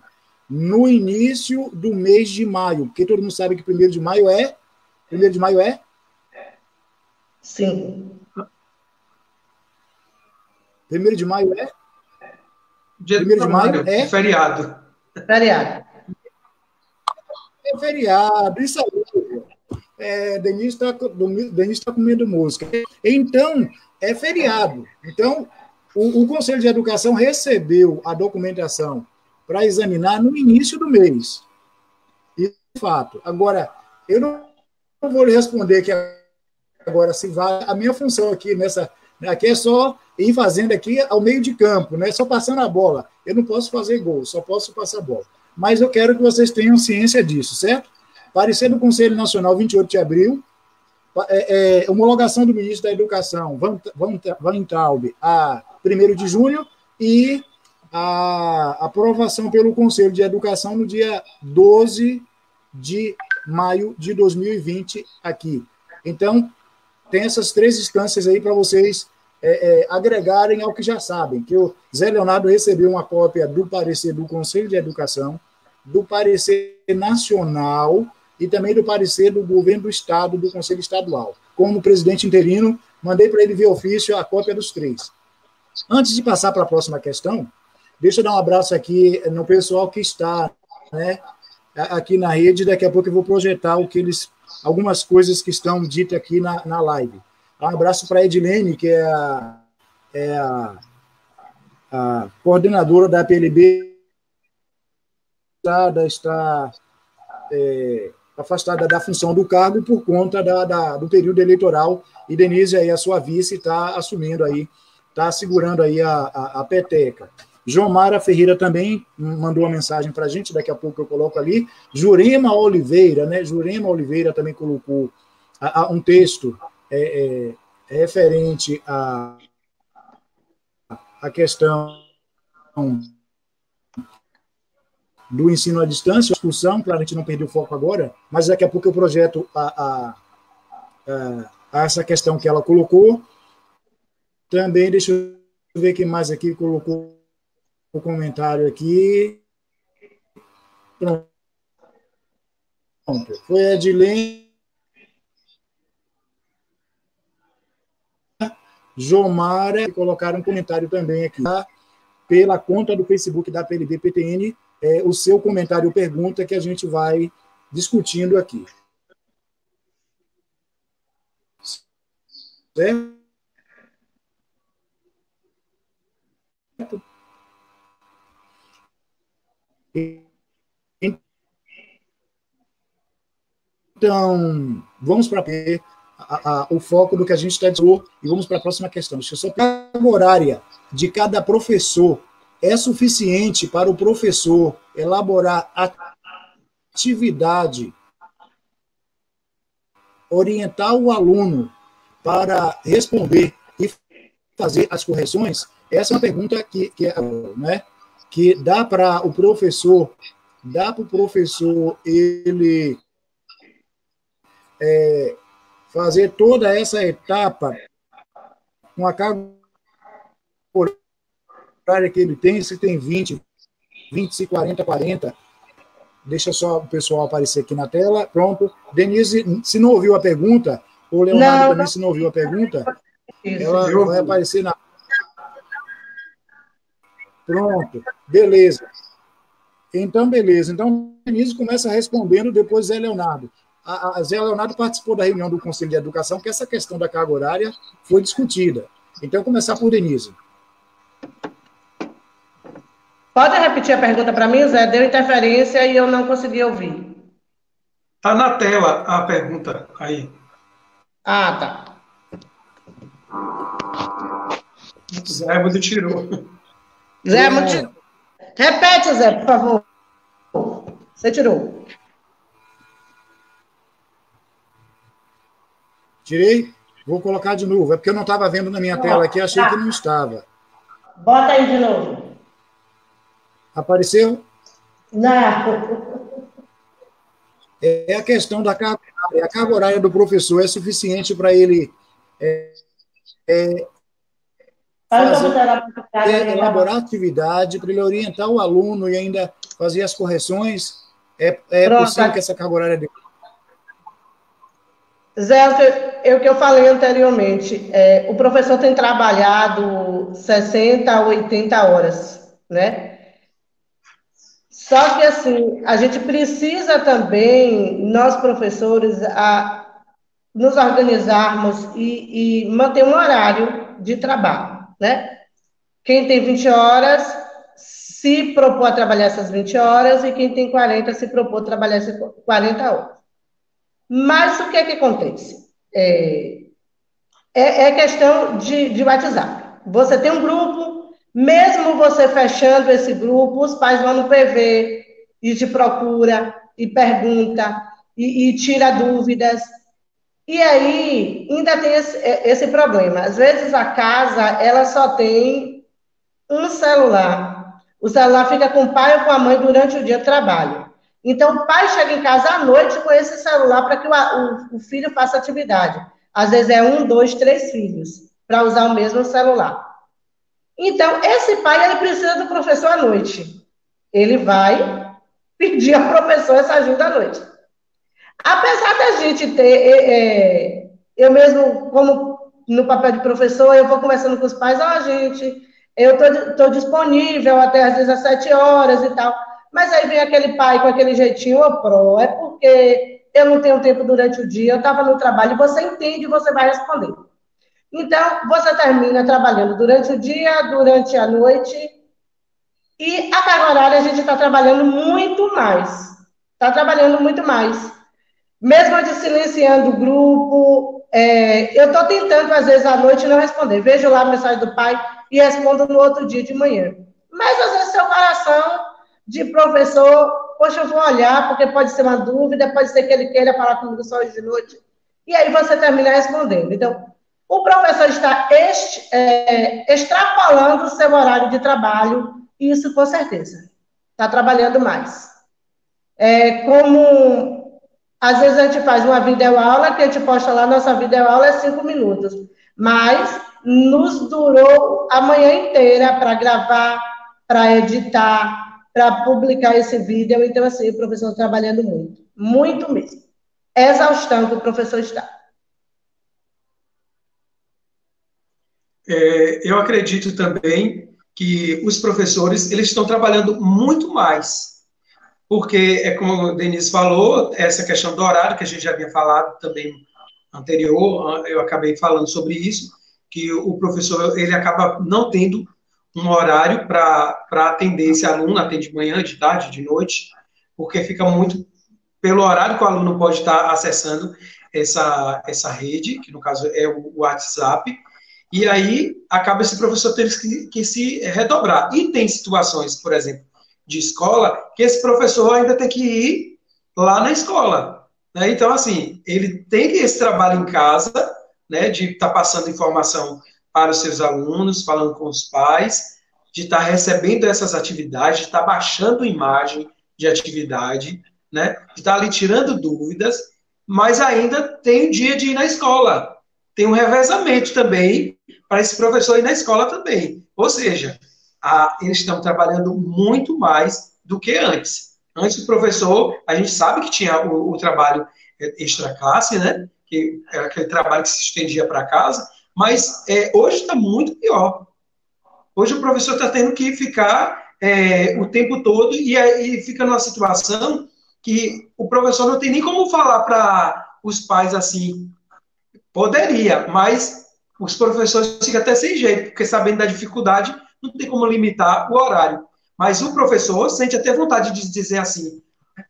no início do mês de maio, porque todo mundo sabe que 1º de maio é? 1º de maio é? Sim. 1º de maio é? Dia 1º de maio é? Feriado. Feriado. É feriado, isso aí. Denise está comendo mosca. Então, é feriado. Então, o Conselho de Educação recebeu a documentação para examinar no início do mês. Isso é fato. Agora, eu não vou lhe responder aqui agora se vai. A minha função aqui aqui é só ir fazendo aqui ao meio de campo, né? Só passando a bola. Eu não posso fazer gol, só posso passar a bola. Mas eu quero que vocês tenham ciência disso, certo? Parecer do Conselho Nacional, 28 de abril, homologação do ministro da Educação, Weintraub, a 1º de junho, e a aprovação pelo Conselho de Educação no dia 12 de maio de 2020 aqui. Então, tem essas 3 instâncias aí para vocês agregarem ao que já sabem, que o Zé Leonardo recebeu uma cópia do parecer do Conselho de Educação, do parecer nacional e também do parecer do governo do Estado, do Conselho Estadual. Como presidente interino, mandei para ele via ofício a cópia dos 3. Antes de passar para a próxima questão, deixa eu dar um abraço aqui no pessoal que está, né, aqui na rede. Daqui a pouco eu vou projetar algumas coisas que estão ditas aqui na live. Um abraço para a Edilene, que é a coordenadora da PLB, está afastada da função do cargo por conta do período eleitoral, e Denise, aí, a sua vice, está assumindo aí, está segurando aí a peteca. Jomara Ferreira também mandou uma mensagem para a gente, daqui a pouco eu coloco ali. Jurema Oliveira, né? Jurema Oliveira também colocou um texto referente à questão do ensino à distância, discussão, para a gente não perder o foco agora, mas daqui a pouco eu projeto essa questão que ela colocou. Também, deixa eu ver quem mais aqui colocou o comentário aqui. Pronto. Foi a Edilene, Jomara, que colocaram um comentário também aqui, tá? Pela conta do Facebook da PLB-PTN, o seu comentário ou pergunta que a gente vai discutindo aqui. Certo? Então, vamos para o foco do que a gente está dizendo e vamos para a próxima questão. Deixa eu só pegar a horária de cada professor. É suficiente para o professor elaborar atividade, orientar o aluno para responder e fazer as correções? Essa é uma pergunta que dá para o professor, ele fazer toda essa etapa com a carga horária que ele tem, se tem 20, 40. Deixa só o pessoal aparecer aqui na tela. Pronto. Denise, se não ouviu a pergunta, o Leonardo também, se não ouviu a pergunta, ela vai aparecer na... Pronto. Beleza. Então, beleza. Então, Denise começa respondendo, depois Zé Leonardo. A Zé Leonardo participou da reunião do Conselho de Educação, que essa questão da carga horária foi discutida. Então, começar por Denise. Pode repetir a pergunta para mim, Zé? Deu interferência e eu não consegui ouvir. Está na tela a pergunta aí. Ah, tá. Zé Mundo tirou. Zé Mundo tirou. Repete, Zé, por favor. Você tirou. Tirei? Vou colocar de novo. É porque eu não estava vendo na minha tela aqui, achei que não estava. Bota aí de novo. Apareceu? Não. É a questão da carga horária. A carga horária do professor é suficiente para ele elaborar atividade, para ele orientar o aluno e ainda fazer as correções? É possível que essa carga horária dele... Zé, o que eu falei anteriormente, o professor tem trabalhado 60 a 80 horas, né? Só que, assim, a gente precisa também, nós professores, nos organizarmos e manter um horário de trabalho, né? Quem tem 20 horas se propor a trabalhar essas 20 horas e quem tem 40 se propor a trabalhar essas 40 horas. Mas o que é que acontece? É questão de WhatsApp. Você tem um grupo, mesmo você fechando esse grupo, os pais vão no PV e te procura, e pergunta, e tira dúvidas. E aí, ainda tem esse problema. Às vezes, a casa, ela só tem um celular. O celular fica com o pai ou com a mãe durante o dia de trabalho. Então, o pai chega em casa à noite com esse celular para que o filho faça atividade. Às vezes é 1, 2, 3 filhos para usar o mesmo celular. Então, esse pai, ele precisa do professor à noite. Ele vai pedir ao professor essa ajuda à noite. Apesar da gente ter, eu mesmo, como no papel de professor, eu vou conversando com os pais, gente, eu estou disponível até às 17 horas e tal, mas aí vem aquele pai com aquele jeitinho, é porque eu não tenho tempo durante o dia, eu estava no trabalho, você entende e você vai responder. Então, você termina trabalhando durante o dia, durante a noite, e a carga horária a gente está trabalhando muito mais. Está trabalhando muito mais. Mesmo de silenciando o grupo, eu estou tentando, às vezes, à noite não responder. Vejo lá a mensagem do pai e respondo no outro dia de manhã. Mas, às vezes, seu coração de professor, poxa, eu vou olhar, porque pode ser uma dúvida, pode ser que ele queira falar comigo só hoje de noite. E aí você termina respondendo. Então, o professor está extrapolando o seu horário de trabalho, isso com certeza. Está trabalhando mais. Como às vezes a gente faz uma videoaula, que a gente posta lá, nossa videoaula é 5 minutos. Mas nos durou a manhã inteira para gravar, para editar, para publicar esse vídeo. Então, assim, o professor trabalhando muito. Muito mesmo. Exaustão que o professor está. Eu acredito também que os professores eles estão trabalhando muito mais, porque é como o Denise falou, essa questão do horário, que a gente já havia falado também anterior, eu acabei falando sobre isso, que o professor ele acaba não tendo um horário para atender esse aluno, atende de manhã, de tarde, de noite, porque fica muito pelo horário que o aluno pode estar acessando essa rede, que no caso é o WhatsApp, e aí acaba esse professor tendo que se redobrar. E tem situações, por exemplo, de escola, que esse professor ainda tem que ir lá na escola. Né? Então, assim, ele tem esse trabalho em casa, né, de estar passando informação para os seus alunos, falando com os pais, de estar recebendo essas atividades, de estar baixando imagem de atividade, né, de estar ali tirando dúvidas, mas ainda tem o dia de ir na escola. Tem um revezamento também para esse professor ir na escola também. Ou seja, eles estão trabalhando muito mais do que antes. Antes do professor, a gente sabe que tinha o trabalho extra-classe, né? Que era aquele trabalho que se estendia para casa, mas hoje está muito pior. Hoje o professor está tendo que ficar o tempo todo e fica numa situação que o professor não tem nem como falar para os pais assim. Poderia, mas os professores ficam até sem jeito, porque sabendo da dificuldade, não tem como limitar o horário. Mas o professor sente até vontade de dizer assim,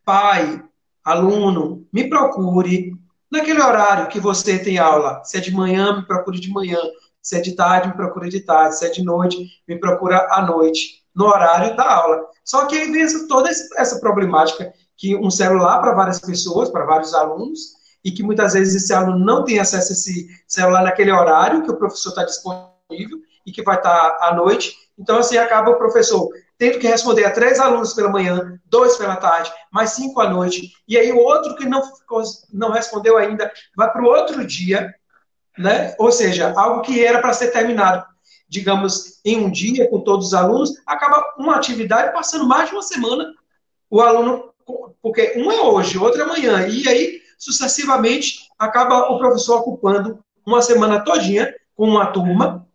pai, aluno, me procure naquele horário que você tem aula. Se é de manhã, me procure de manhã. Se é de tarde, me procure de tarde. Se é de noite, me procura à noite, no horário da aula. Só que aí vem toda essa problemática que um celular para várias pessoas, para vários alunos, e que muitas vezes esse aluno não tem acesso a esse celular naquele horário que o professor está disponível e que vai estar à noite. Então, assim, acaba o professor tendo que responder a 3 alunos pela manhã, 2 pela tarde, mais 5 à noite, e aí o outro que não respondeu ainda vai para o outro dia, né? Ou seja, algo que era para ser terminado, digamos, em um dia com todos os alunos, acaba uma atividade passando mais de uma semana. O aluno, porque um é hoje, outro é amanhã, e aí sucessivamente, acaba o professor ocupando uma semana todinha com uma turma,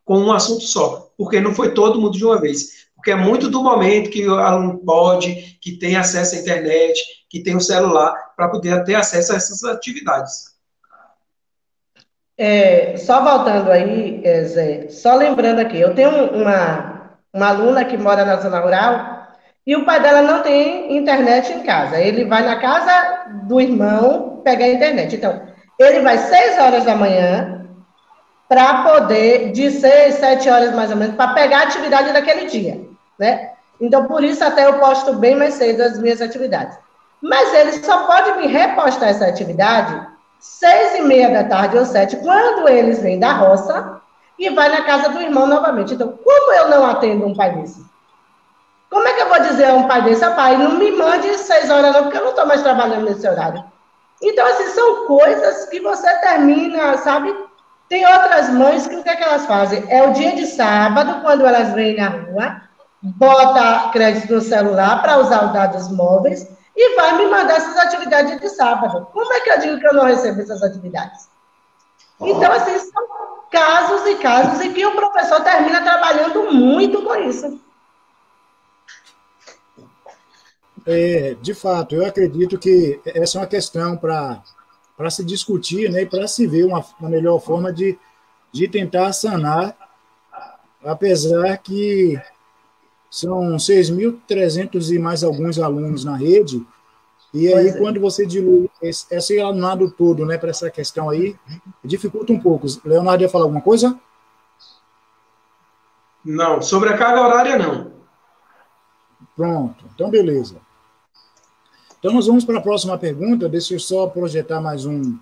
com um assunto só, porque não foi todo mundo de uma vez, porque é muito do momento que o aluno pode, que tem acesso à internet, que tem o celular, para poder ter acesso a essas atividades. Só voltando aí, Zé, só lembrando aqui, eu tenho uma aluna que mora na zona rural, e o pai dela não tem internet em casa. Ele vai na casa do irmão pegar a internet. Então, ele vai 6 horas da manhã para poder, de 6, 7 horas mais ou menos, para pegar a atividade daquele dia, né? Então, por isso até eu posto bem mais cedo as minhas atividades. Mas ele só pode me repostar essa atividade 6h30 da tarde ou 7, quando eles vêm da roça e vai na casa do irmão novamente. Então, como eu não atendo um pai desse? Como é que eu vou dizer a um pai desse, pai, não me mande 6 horas não, porque eu não estou mais trabalhando nesse horário. Então, assim, são coisas que você termina, sabe? Tem outras mães que o que é que elas fazem? É o dia de sábado, quando elas vêm na rua, bota crédito no celular para usar os dados móveis e vai me mandar essas atividades de sábado. Como é que eu digo que eu não recebo essas atividades? Então, assim, são casos e casos em que o professor termina trabalhando muito com isso. De fato, eu acredito que essa é uma questão para se discutir, né, e para se ver uma melhor forma de tentar sanar, apesar que são 6.300 e mais alguns alunos na rede, e aí quando você dilui esse alunado todo, né, para essa questão aí, dificulta um pouco. Leonardo ia falar alguma coisa? Não, sobre a carga horária, não. Pronto, então beleza. Então nós vamos para a próxima pergunta, deixa eu só projetar mais um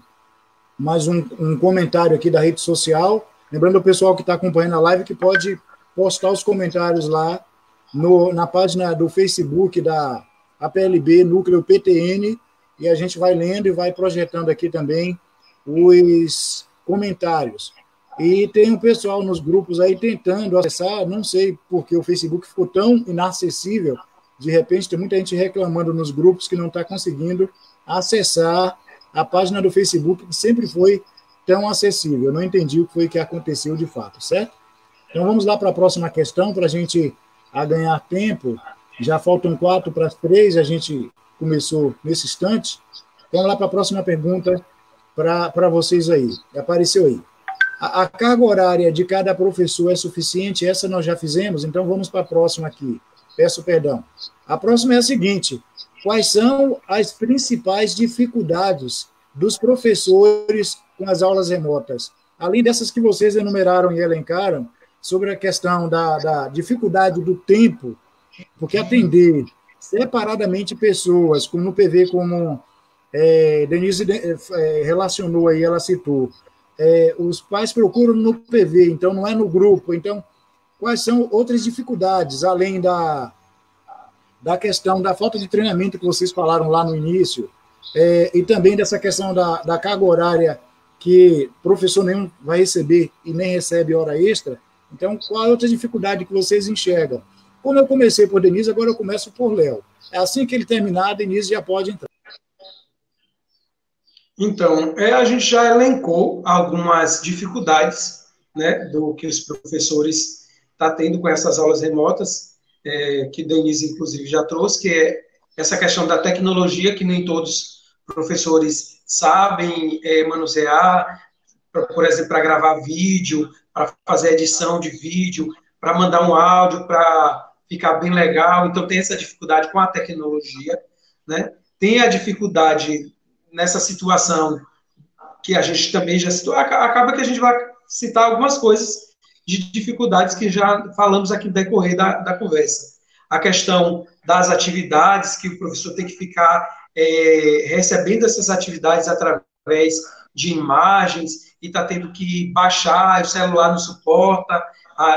comentário aqui da rede social. Lembrando o pessoal que está acompanhando a live que pode postar os comentários lá na página do Facebook da APLB Núcleo PTN, e a gente vai lendo e vai projetando aqui também os comentários. E tem um pessoal nos grupos aí tentando acessar, não sei porque o Facebook ficou tão inacessível, de repente tem muita gente reclamando nos grupos que não está conseguindo acessar a página do Facebook, que sempre foi tão acessível. Eu não entendi o que foi que aconteceu de fato, certo? Então vamos lá para a próxima questão, para a gente ganhar tempo. Já faltam 4 para as 3, a gente começou nesse instante. Vamos lá para a próxima pergunta para vocês aí. Apareceu aí. A carga horária de cada professor é suficiente? Essa nós já fizemos, então vamos para a próxima aqui. Peço perdão. A próxima é a seguinte: quais são as principais dificuldades dos professores com as aulas remotas? Além dessas que vocês enumeraram e elencaram, sobre a questão da dificuldade do tempo, porque atender separadamente pessoas, como no PV, como Denise relacionou aí, ela citou, os pais procuram no PV, então não é no grupo. Então, quais são outras dificuldades, além da questão da falta de treinamento que vocês falaram lá no início, e também dessa questão da carga horária, que professor nenhum vai receber e nem recebe hora extra? Então, qual é a outra dificuldade que vocês enxergam? Como eu comecei por Denise, agora eu começo por Léo. É assim que ele terminar, a Denise já pode entrar. Então, a gente já elencou algumas dificuldades, né, do que os professores estão tendo com essas aulas remotas, que Denise, inclusive, já trouxe, que é essa questão da tecnologia, que nem todos os professores sabem manusear, por exemplo, para gravar vídeo, para fazer edição de vídeo, para mandar um áudio, para ficar bem legal. Então, tem essa dificuldade com a tecnologia, né? Tem a dificuldade nessa situação que a gente também já citou. Acaba que a gente vai citar algumas coisas de dificuldades que já falamos aqui no decorrer da conversa. A questão das atividades, que o professor tem que ficar recebendo essas atividades através de imagens, e está tendo que baixar, o celular não suporta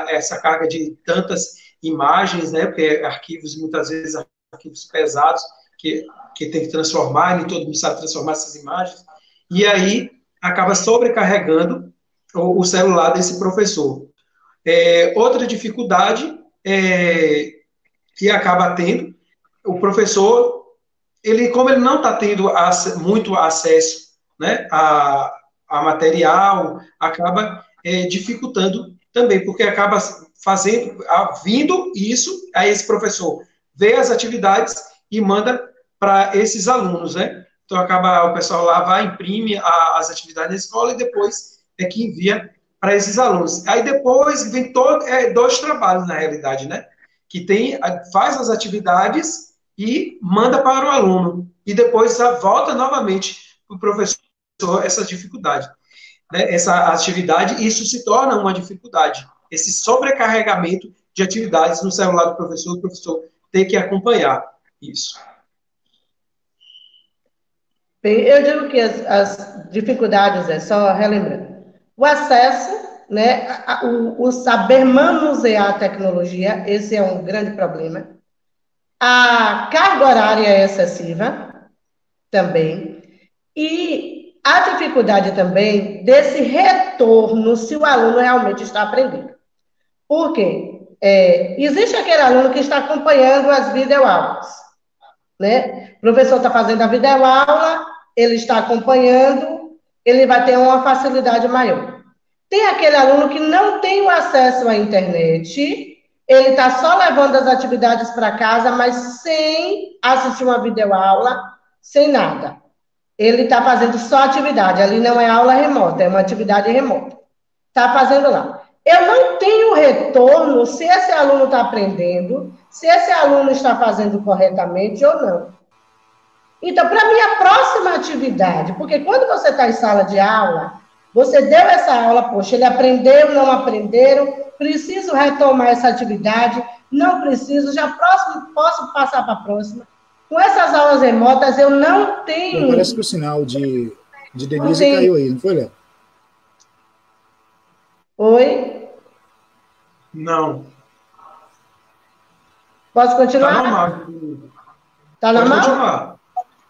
essa carga de tantas imagens, né, porque arquivos, muitas vezes, arquivos pesados, que tem que transformar, nem todo mundo sabe transformar essas imagens, e aí acaba sobrecarregando o celular desse professor. Outra dificuldade que acaba tendo, o professor, como ele não está tendo muito acesso, né, a material, acaba dificultando também, porque acaba vindo isso, aí esse professor vê as atividades e manda para esses alunos, né? Então, o pessoal lá vai, imprime as atividades da escola e depois é que envia para esses alunos. Aí depois vem dois trabalhos, na realidade, né? Que faz as atividades e manda para o aluno. E depois volta novamente para o professor essa dificuldade, né? Essa atividade, isso se torna uma dificuldade. Esse sobrecarregamento de atividades no celular do professor, o professor tem que acompanhar isso. Bem, eu digo que as dificuldades só relembrando, o acesso, né, o saber manusear a tecnologia, esse é um grande problema. A carga horária é excessiva também. E a dificuldade também desse retorno, se o aluno realmente está aprendendo. Por quê? Existe aquele aluno que está acompanhando as videoaulas, né? O professor está fazendo a videoaula, ele está acompanhando, ele vai ter uma facilidade maior. Tem aquele aluno que não tem o acesso à internet, ele está só levando as atividades para casa, mas sem assistir uma videoaula, sem nada. Ele está fazendo só atividade, ali não é aula remota, é uma atividade remota. Está fazendo lá. Eu não tenho retorno se esse aluno está aprendendo, se esse aluno está fazendo corretamente ou não. Então, para mim, a próxima atividade, porque quando você está em sala de aula, você deu essa aula, poxa, ele aprendeu, não aprenderam, preciso retomar essa atividade, não preciso, já posso passar para a próxima. Com essas aulas remotas, eu não tenho... Então, parece que o sinal de Denise caiu aí, não foi, Léo? Oi? Não. Posso continuar? Tá normal. Tá normal? Pode continuar.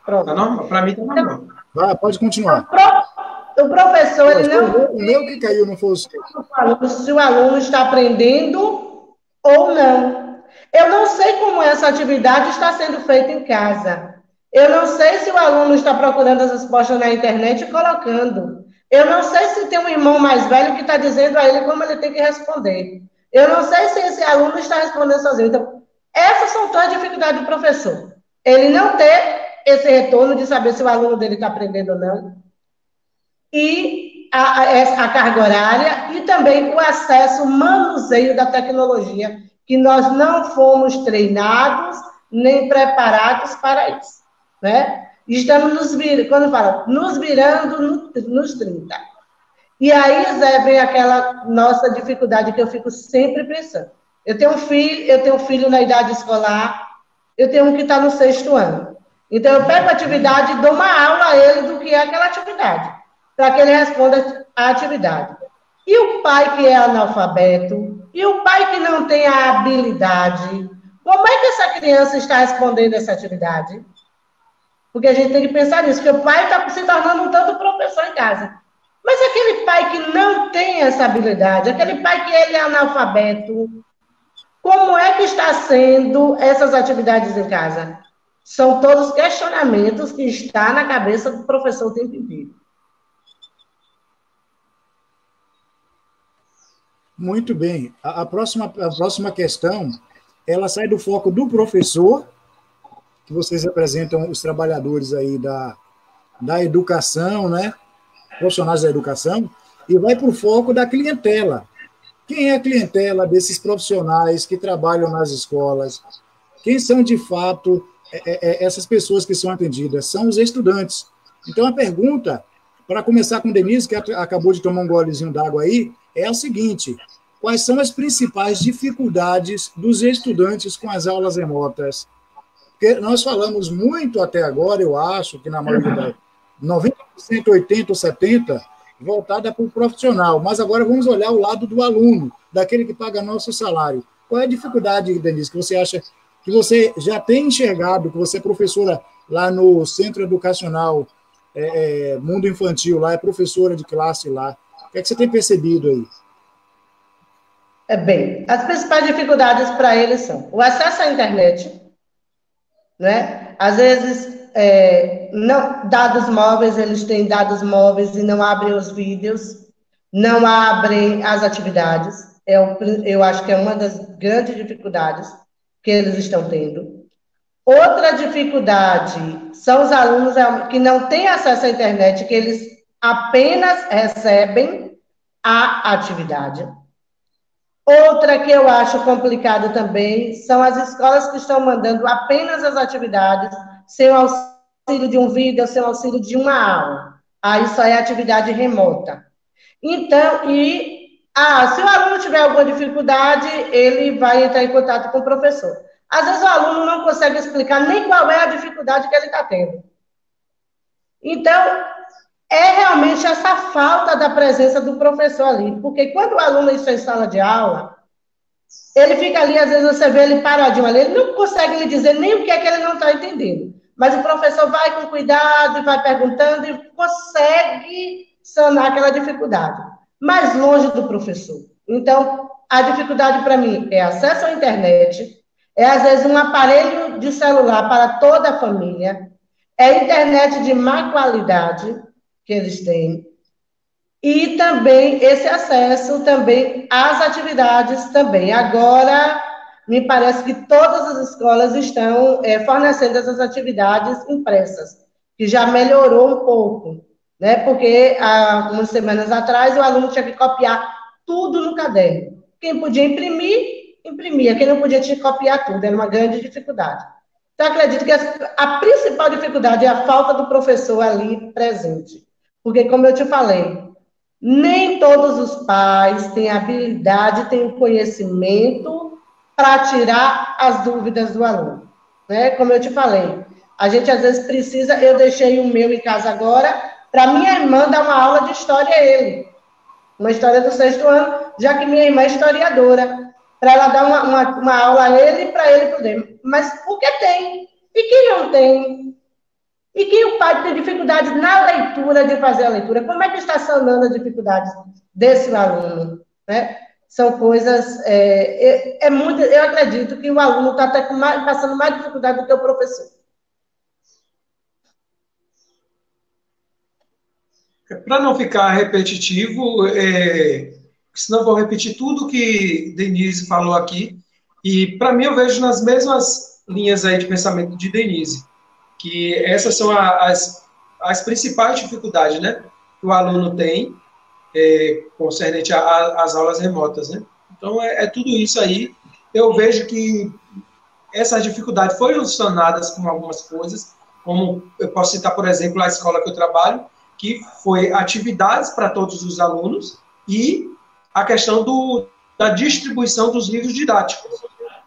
Pronto. Tá normal. Para mim tá normal. Vai, pode continuar. O professor, ele não... O meu que caiu não foi o seu. Se o aluno está aprendendo ou não. Eu não sei como essa atividade está sendo feita em casa. Eu não sei se o aluno está procurando as respostas na internet e colocando. Eu não sei se tem um irmão mais velho que está dizendo a ele como ele tem que responder. Eu não sei se esse aluno está respondendo sozinho. Então, essas são todas as dificuldades do professor. Ele não ter esse retorno de saber se o aluno dele está aprendendo ou não. E a carga horária e também o acesso, o manuseio da tecnologia, que nós não fomos treinados nem preparados para isso, né? Estamos nos virando nos 30. E aí, Zé, vem aquela nossa dificuldade que eu fico sempre pensando. Eu tenho um filho na idade escolar, eu tenho um que está no 6º ano. Então, eu pego a atividade e dou uma aula a ele do que é aquela atividade, para que ele responda a atividade. E o pai que é analfabeto, e o pai que não tem a habilidade, como é que essa criança está respondendo essa atividade? Porque a gente tem que pensar nisso, que o pai está se tornando um tanto professor em casa. Mas aquele pai que não tem essa habilidade, aquele pai que ele é analfabeto, como é que está sendo essas atividades em casa? São todos questionamentos que estão na cabeça do professor o tempo inteiro. Muito bem. A próxima questão, ela sai do foco do professor, que vocês representam os trabalhadores aí da educação, né? Profissionais da educação, e vai para o foco da clientela. Quem é a clientela desses profissionais que trabalham nas escolas? Quem são, de fato, essas pessoas que são atendidas? São os estudantes. Então, a pergunta, para começar com Denise, que acabou de tomar um golezinho d'água aí, é a seguinte: quais são as principais dificuldades dos estudantes com as aulas remotas? Porque nós falamos muito até agora, eu acho, que na maioria da 90%, 80% ou 70%, voltada para o profissional. Mas agora vamos olhar o lado do aluno, daquele que paga nosso salário. Qual é a dificuldade, Denise, que você acha que você já tem enxergado, que você é professora lá no Centro Educacional Mundo Infantil, lá é professora de classe lá. O que é que você tem percebido aí? Bem, as principais dificuldades para eles são o acesso à internet, né? Às vezes, dados móveis, eles têm dados móveis e não abrem os vídeos, não abrem as atividades. Eu acho que é uma das grandes dificuldades que eles estão tendo. Outra dificuldade são os alunos que não têm acesso à internet, que eles apenas recebem a atividade. Outra que eu acho complicado também são as escolas que estão mandando apenas as atividades, sem o auxílio de um vídeo, sem o auxílio de uma aula. Aí só é atividade remota. Então, se o aluno tiver alguma dificuldade, ele vai entrar em contato com o professor. Às vezes o aluno não consegue explicar nem qual é a dificuldade que ele está tendo. Então, é realmente essa falta da presença do professor ali, porque quando o aluno está em sala de aula, ele fica ali, às vezes você vê ele paradinho ali, ele não consegue lhe dizer nem o que é que ele não está entendendo. Mas o professor vai com cuidado e vai perguntando e consegue sanar aquela dificuldade. Mas longe do professor. Então, a dificuldade para mim é acesso à internet, é às vezes um aparelho de celular para toda a família, é internet de má qualidade que eles têm, e também esse acesso também às atividades também. Agora, me parece que todas as escolas estão fornecendo essas atividades impressas, que já melhorou um pouco, né? Porque há umas semanas atrás o aluno tinha que copiar tudo no caderno. Quem podia imprimir, imprimia. Quem não podia tinha que copiar tudo, era uma grande dificuldade. Então, acredito que a principal dificuldade é a falta do professor ali presente. Porque, como eu te falei, nem todos os pais têm habilidade, têm o conhecimento para tirar as dúvidas do aluno, né? Como eu te falei, a gente às vezes precisa, eu deixei o meu em casa agora, para minha irmã dar uma aula de história a ele, uma história do 6º ano, já que minha irmã é historiadora, para ela dar uma aula a ele, para ele poder. Mas porque tem. E quem não tem? E quem o pai tem dificuldade na leitura, de fazer a leitura? Como é que está sanando as dificuldades desse aluno? Né? São coisas... muito, eu acredito que o aluno está até passando mais dificuldade do que o professor. Para não ficar repetitivo, senão vou repetir tudo que Denise falou aqui, e para mim eu vejo nas mesmas linhas aí de pensamento de Denise, que essas são as principais dificuldades, né, que o aluno tem concernente às aulas remotas, né? Então, tudo isso aí. Eu vejo que essas dificuldades foram sanadas com algumas coisas, como eu posso citar, por exemplo, a escola que eu trabalho, que foi atividades para todos os alunos e a questão da distribuição dos livros didáticos.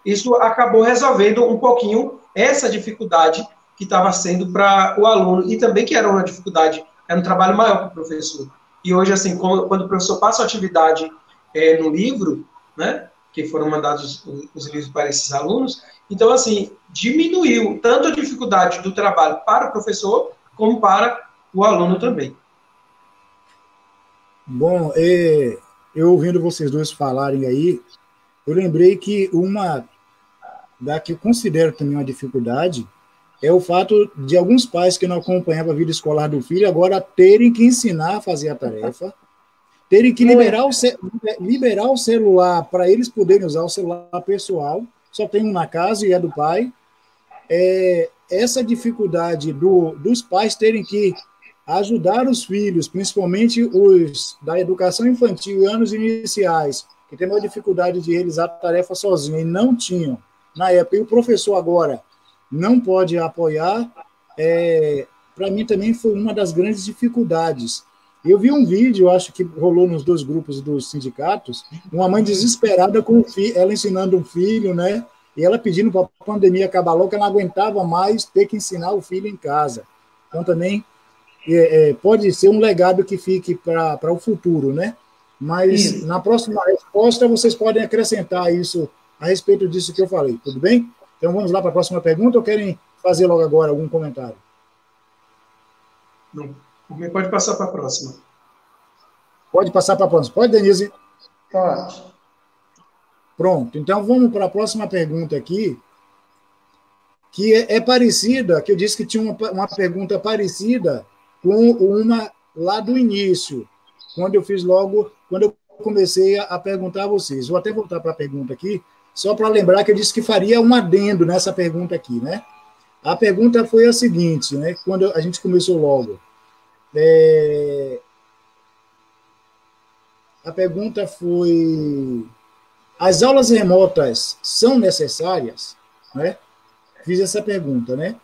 Isso acabou resolvendo um pouquinho essa dificuldade que estava sendo para o aluno, e também que era uma dificuldade, era um trabalho maior para o professor. E hoje, assim, quando o professor passa a atividade no livro, né, que foram mandados os livros para esses alunos, então, assim, diminuiu tanto a dificuldade do trabalho para o professor, como para o aluno também. Bom, eu ouvindo vocês dois falarem aí, eu lembrei que uma da que eu considero também uma dificuldade é o fato de alguns pais que não acompanhavam a vida escolar do filho agora terem que ensinar a fazer a tarefa, terem que liberar o celular para eles poderem usar o celular pessoal, só tem um na casa e é do pai. Essa dificuldade dos pais terem que ajudar os filhos, principalmente os da educação infantil e anos iniciais, que tem uma dificuldade de realizar a tarefa sozinho e não tinham na época, e o professor agora não pode apoiar, para mim também foi uma das grandes dificuldades. Eu vi um vídeo, acho que rolou nos 2 grupos dos sindicatos, uma mãe desesperada com ela ensinando um filho, né? E ela pedindo para a pandemia acabar logo, que ela não aguentava mais ter que ensinar o filho em casa. Então também pode ser um legado que fique para o futuro, né? Mas na próxima resposta vocês podem acrescentar isso a respeito disso que eu falei, tudo bem? Então, vamos lá para a próxima pergunta, ou querem fazer logo agora algum comentário? Não, pode passar para a próxima. Pode passar para a próxima. Pode, Denise? Pode. Pronto, então vamos para a próxima pergunta aqui, que é parecida, que eu disse que tinha uma pergunta parecida com uma lá do início, quando eu comecei a perguntar a vocês. Vou até voltar para a pergunta aqui, só para lembrar que eu disse que faria um adendo nessa pergunta aqui, né? A pergunta foi a seguinte, né? Quando a gente começou logo. A pergunta foi: as aulas remotas são necessárias? Né? Fiz essa pergunta, né?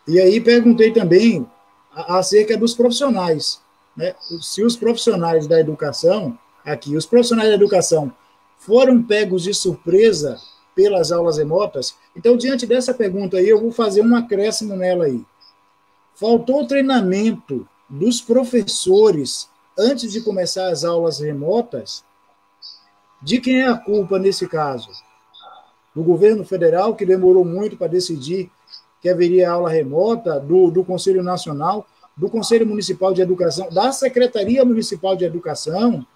E aí perguntei também acerca dos profissionais, né? Se os profissionais da educação, os profissionais da educação foram pegos de surpresa pelas aulas remotas. Então, diante dessa pergunta aí, eu vou fazer um acréscimo nela aí. faltou treinamento dos professores antes de começar as aulas remotas. De quem é a culpa nesse caso? Do governo federal, que demorou muito para decidir que haveria aula remota, do Conselho Nacional, do Conselho Municipal de Educação, da Secretaria Municipal de Educação?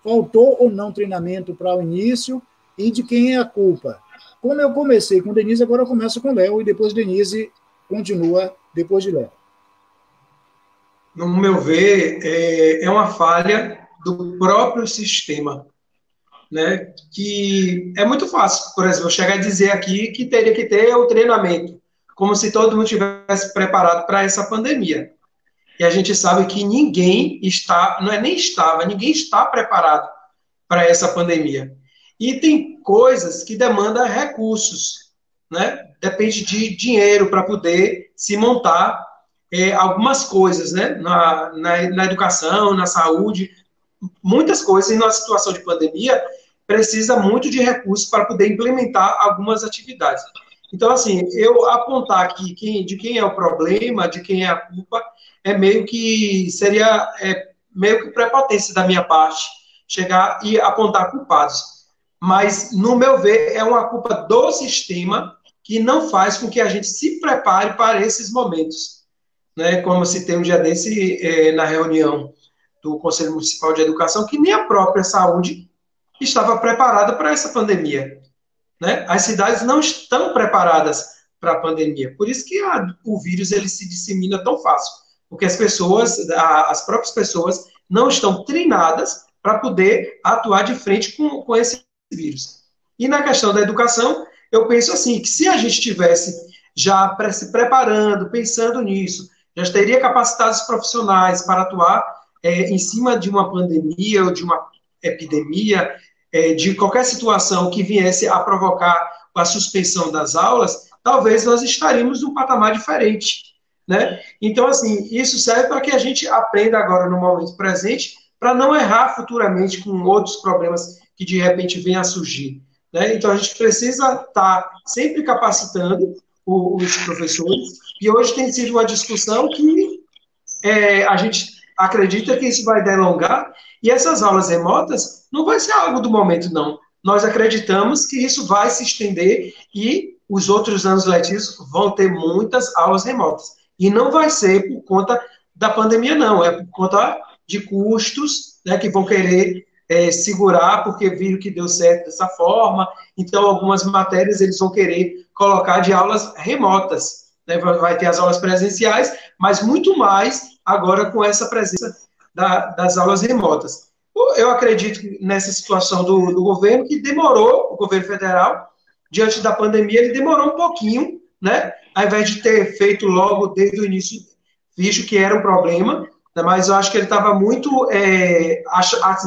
Faltou ou não treinamento para o início? E de quem é a culpa? Como eu comecei com Denise, agora eu começo com Léo, e depois Denise continua depois de Léo. No meu ver, é uma falha do próprio sistema, né? Que é muito fácil, por exemplo, eu chegar a dizer aqui que teria que ter o treinamento, como se todo mundo tivesse preparado para essa pandemia. E a gente sabe que ninguém está, não é nem estava, ninguém está preparado para essa pandemia. E tem coisas que demandam recursos, né? Depende de dinheiro para poder se montar algumas coisas, né? Na educação, na saúde, muitas coisas, e numa situação de pandemia, precisa muito de recursos para poder implementar algumas atividades. Então, assim, eu apontar aqui de quem é o problema, de quem é a culpa, seria meio que prepotência da minha parte chegar e apontar culpados. Mas, no meu ver, é uma culpa do sistema que não faz com que a gente se prepare para esses momentos. Né? Como se tem um dia desse na reunião do Conselho Municipal de Educação, que nem a própria saúde estava preparada para essa pandemia. Né? As cidades não estão preparadas para a pandemia. Por isso que o vírus ele se dissemina tão fácil. Porque as próprias pessoas não estão treinadas para poder atuar de frente com esse vírus. E na questão da educação, eu penso assim, que se a gente estivesse já se preparando, pensando nisso, já teria capacitado os profissionais para atuar em cima de uma pandemia ou de uma epidemia, de qualquer situação que viesse a provocar a suspensão das aulas, talvez nós estaríamos num patamar diferente. Né? Então, assim, isso serve para que a gente aprenda agora no momento presente, para não errar futuramente com outros problemas que de repente venham a surgir. Né? Então, a gente precisa estar sempre capacitando os professores, e hoje tem sido uma discussão que a gente acredita que isso vai delongar, e essas aulas remotas não vai ser algo do momento, não. Nós acreditamos que isso vai se estender e os outros anos letivos vão ter muitas aulas remotas. E não vai ser por conta da pandemia, não. É por conta de custos, né, que vão querer segurar, porque viram que deu certo dessa forma. Então, algumas matérias eles vão querer colocar de aulas remotas. Né? Vai ter as aulas presenciais, mas muito mais agora com essa presença das aulas remotas. Eu acredito nessa situação do governo, que demorou, o governo federal, diante da pandemia, ele demorou um pouquinho, né? Ao invés de ter feito logo desde o início, visto que era um problema, né? Mas eu acho que ele estava muito,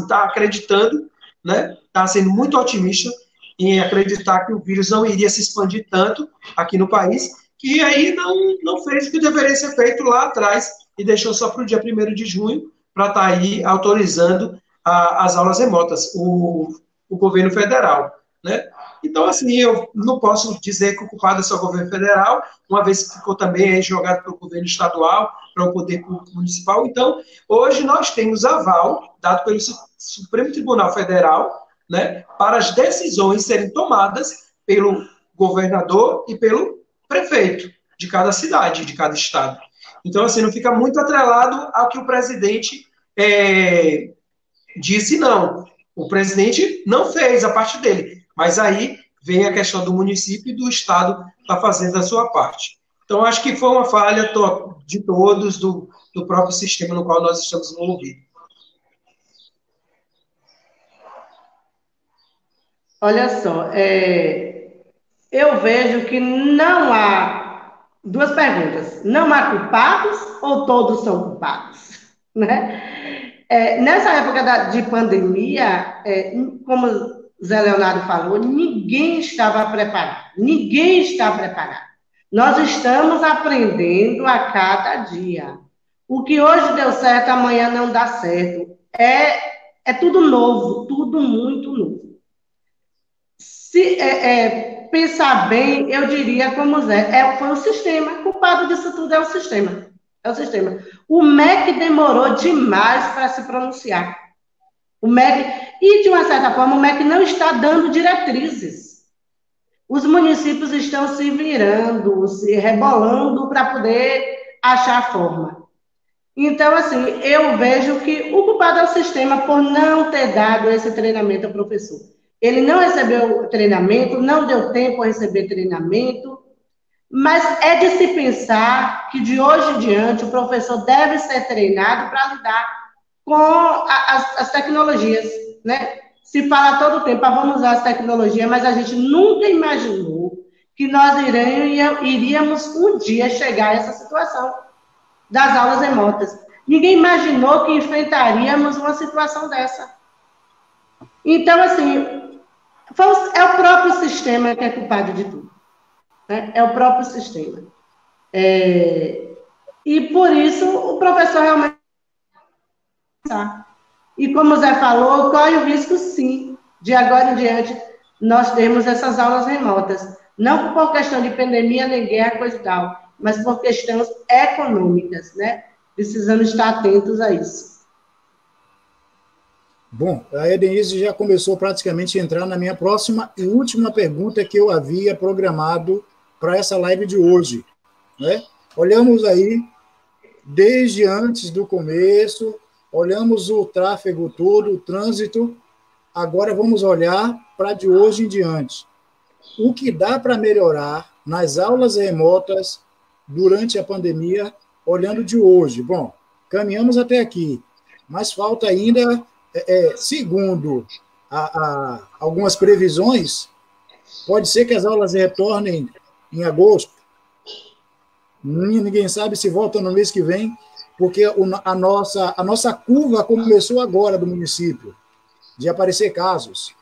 tá acreditando, né? Está sendo muito otimista em acreditar que o vírus não iria se expandir tanto aqui no país, que aí não fez o que deveria ser feito lá atrás e deixou só para o dia 1º de junho para estar aí autorizando as aulas remotas, o governo federal, né? Então, assim, eu não posso dizer que o culpado é só o governo federal, uma vez que ficou também jogado para o governo estadual, para o poder municipal. Então, hoje nós temos aval, dado pelo Supremo Tribunal Federal, né, para as decisões serem tomadas pelo governador e pelo prefeito de cada cidade, de cada estado. Então, assim, não fica muito atrelado ao que o presidente disse, não. O presidente não fez a parte dele, mas aí vem a questão do município e do estado estar fazendo a sua parte. Então, acho que foi uma falha de todos, do próprio sistema no qual nós estamos envolvidos. Olha só, eu vejo que não há duas perguntas. Não há culpados ou todos são culpados? Né? Nessa época de pandemia, como Zé Leonardo falou, ninguém estava preparado. Ninguém está preparado. Nós estamos aprendendo a cada dia. O que hoje deu certo, amanhã não dá certo. É tudo novo, tudo muito novo. pensar bem, eu diria como Zé, foi o sistema, o culpado disso tudo é o sistema. É o sistema. O MEC demorou demais para se pronunciar. O MEC, e de uma certa forma, o MEC não está dando diretrizes. Os municípios estão se virando, se rebolando para poder achar a forma. Então, assim, eu vejo que o culpado é o sistema por não ter dado esse treinamento ao professor. Ele não recebeu treinamento, não deu tempo a receber treinamento, mas é de se pensar que de hoje em diante o professor deve ser treinado para lidar com as tecnologias, né? Se fala todo o tempo, vamos usar as tecnologias, mas a gente nunca imaginou que nós iríamos um dia chegar a essa situação das aulas remotas. Ninguém imaginou que enfrentaríamos uma situação dessa. Então, assim, é o próprio sistema que é culpado de tudo. Né? É o próprio sistema. E por isso o professor realmente... E como o Zé falou, corre o risco, sim, de agora em diante nós termos essas aulas remotas. Não por questão de pandemia, nem guerra, coisa e tal, mas por questões econômicas, né? Precisamos estar atentos a isso. Bom, a Edenise já começou praticamente a entrar na minha próxima e última pergunta que eu havia programado para essa live de hoje. Né? Olhamos aí, desde antes do começo, olhamos o tráfego todo, o trânsito, agora vamos olhar para de hoje em diante. O que dá para melhorar nas aulas remotas durante a pandemia, olhando de hoje? Bom, caminhamos até aqui, mas falta ainda... segundo algumas previsões, pode ser que as aulas retornem em agosto. Ninguém sabe se volta no mês que vem, porque a nossa curva começou agora do município, de aparecer casos.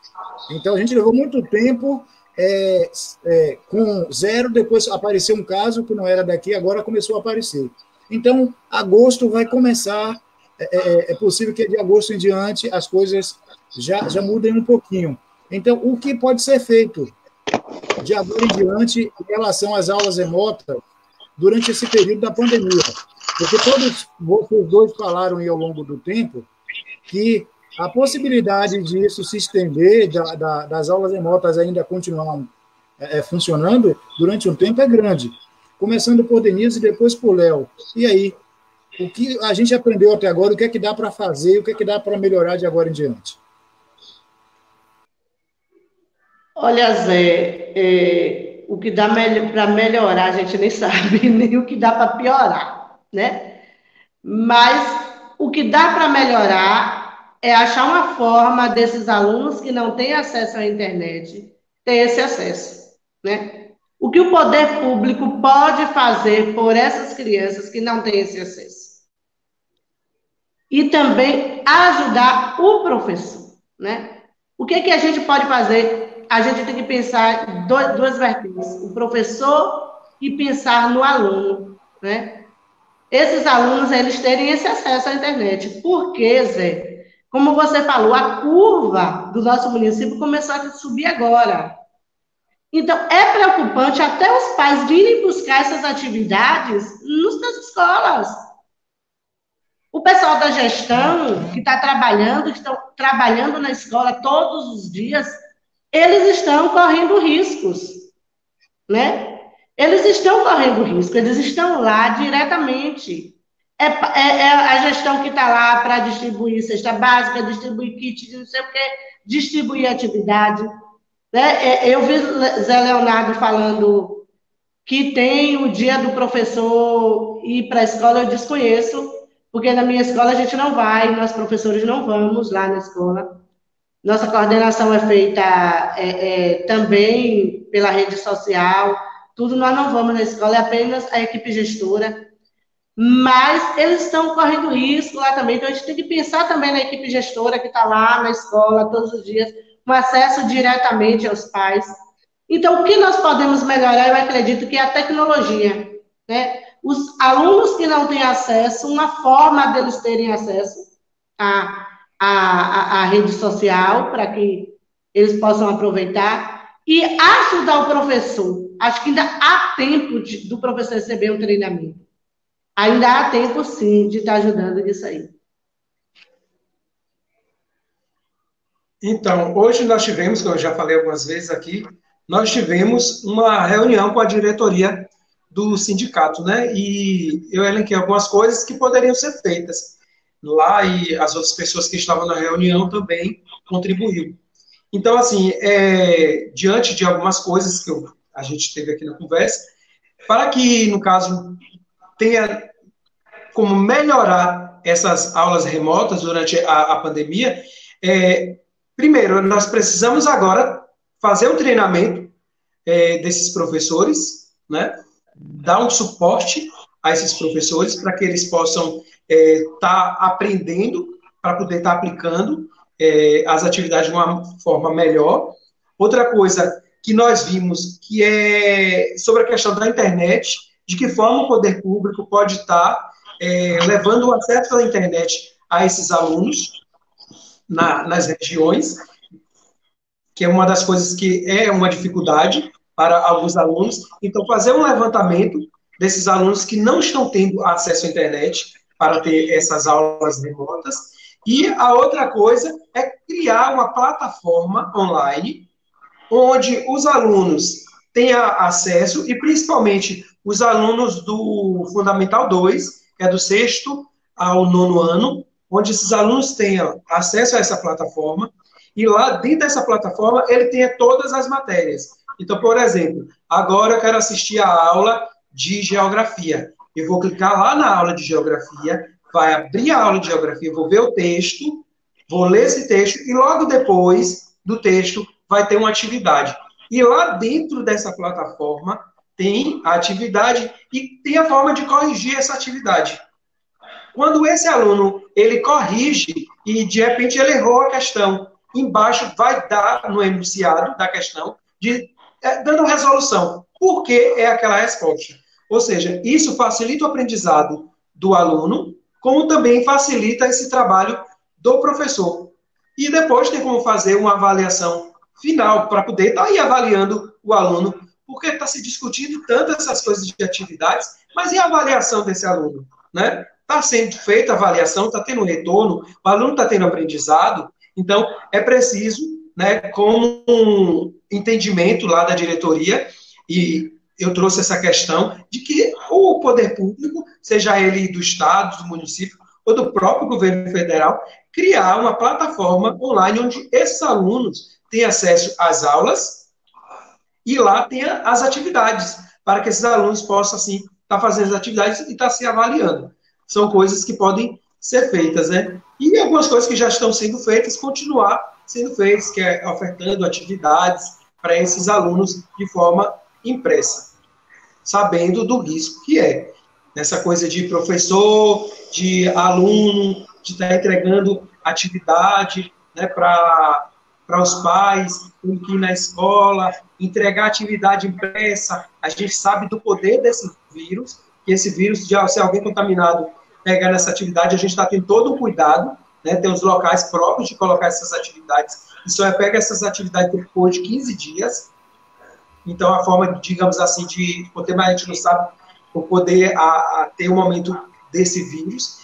Então, a gente levou muito tempo com zero, depois apareceu um caso que não era daqui, agora começou a aparecer. Então, agosto vai começar... É possível que de agosto em diante as coisas já mudem um pouquinho. Então, o que pode ser feito de agora em diante em relação às aulas remotas durante esse período da pandemia? Porque todos vocês dois falaram aí ao longo do tempo que a possibilidade disso se estender, das aulas remotas ainda continuar funcionando durante um tempo é grande. Começando por Denise e depois por Léo. E aí? O que a gente aprendeu até agora, o que é que dá para fazer, o que é que dá para melhorar de agora em diante? Olha, Zé, o que dá para melhorar a gente nem sabe, nem o que dá para piorar, né? Mas o que dá para melhorar é achar uma forma desses alunos que não têm acesso à internet ter esse acesso, né? O que o poder público pode fazer por essas crianças que não têm esse acesso? E também ajudar o professor, né? O que a gente pode fazer? A gente tem que pensar em duas vertentes, o professor e pensar no aluno, né? Esses alunos, eles terem esse acesso à internet. Por quê, Zé? Como você falou, a curva do nosso município começou a subir agora. Então, é preocupante até os pais virem buscar essas atividades nas escolas. O pessoal da gestão, que está trabalhando, que estão trabalhando na escola todos os dias, eles estão correndo riscos, né? Eles estão correndo risco, eles estão lá diretamente. É a gestão que está lá para distribuir cesta básica, distribuir kit, não sei o quê, distribuir atividade. Né? Eu vi Zé Leonardo falando que tem o dia do professor ir para a escola, eu desconheço, porque na minha escola a gente não vai, nós professores não vamos lá na escola. Nossa coordenação é feita também pela rede social, tudo nós não vamos na escola, é apenas a equipe gestora. Mas eles estão correndo risco lá também, então a gente tem que pensar também na equipe gestora que está lá na escola todos os dias, com acesso diretamente aos pais. Então, o que nós podemos melhorar, eu acredito que é a tecnologia, né? Os alunos que não têm acesso, uma forma deles terem acesso à rede social, para que eles possam aproveitar, e ajudar o professor. Acho que ainda há tempo do professor receber o treinamento. Ainda há tempo, sim, de estar ajudando nisso aí. Então, hoje nós tivemos, como eu já falei algumas vezes aqui, nós tivemos uma reunião com a diretoria do sindicato, né? E eu elenquei algumas coisas que poderiam ser feitas lá e as outras pessoas que estavam na reunião também contribuíram. Então, assim, diante de algumas coisas que a gente teve aqui na conversa, para que, no caso, tenha como melhorar essas aulas remotas durante a pandemia, primeiro, nós precisamos agora fazer o treinamento desses professores, né? Dar um suporte a esses professores para que eles possam estar aprendendo, para poder estar aplicando as atividades de uma forma melhor. Outra coisa que nós vimos que é sobre a questão da internet, de que forma o poder público pode estar levando o acesso à internet a esses alunos nas regiões, que é uma das coisas que é uma dificuldade para alguns alunos. Então, fazer um levantamento desses alunos que não estão tendo acesso à internet para ter essas aulas remotas. E a outra coisa é criar uma plataforma online onde os alunos tenham acesso, e principalmente os alunos do Fundamental 2, que é do 6º ao 9º ano, onde esses alunos tenham acesso a essa plataforma, e lá dentro dessa plataforma ele tenha todas as matérias. Então, por exemplo, agora eu quero assistir a aula de geografia. Eu vou clicar lá na aula de geografia, vai abrir a aula de geografia, vou ver o texto, vou ler esse texto, e logo depois do texto vai ter uma atividade. E lá dentro dessa plataforma tem a atividade e tem a forma de corrigir essa atividade. Quando esse aluno, ele corrige e, de repente, ele errou a questão, embaixo vai dar no enunciado da questão, dando resolução. Por que é aquela resposta? Ou seja, isso facilita o aprendizado do aluno, como também facilita esse trabalho do professor. E depois tem como fazer uma avaliação final, para poder estar aí avaliando o aluno, porque está se discutindo tanto essas coisas de atividades, mas e a avaliação desse aluno? Né? Está sendo feita a avaliação, está tendo retorno, o aluno está tendo aprendizado, então é preciso, né, como um entendimento lá da diretoria, e eu trouxe essa questão de que o poder público, seja ele do Estado, do município, ou do próprio governo federal, criar uma plataforma online onde esses alunos têm acesso às aulas e lá tenha as atividades, para que esses alunos possam, assim, estar fazendo as atividades e estar se avaliando. São coisas que podem ser feitas, né? E algumas coisas que já estão sendo feitas, continuar sendo feitas, que é ofertando atividades para esses alunos de forma impressa, sabendo do risco que é. Nessa coisa de professor, de aluno, de estar entregando atividade, né, para os pais, tem que ir na escola, entregar atividade impressa. A gente sabe do poder desse vírus, que esse vírus, se alguém contaminado pegar nessa atividade, a gente está tendo todo um cuidado, né, tem os locais próprios de colocar essas atividades, e só pega essas atividades depois de 15 dias. Então, a forma, digamos assim, de poder, mas a gente não sabe o poder ter um momento desse vírus.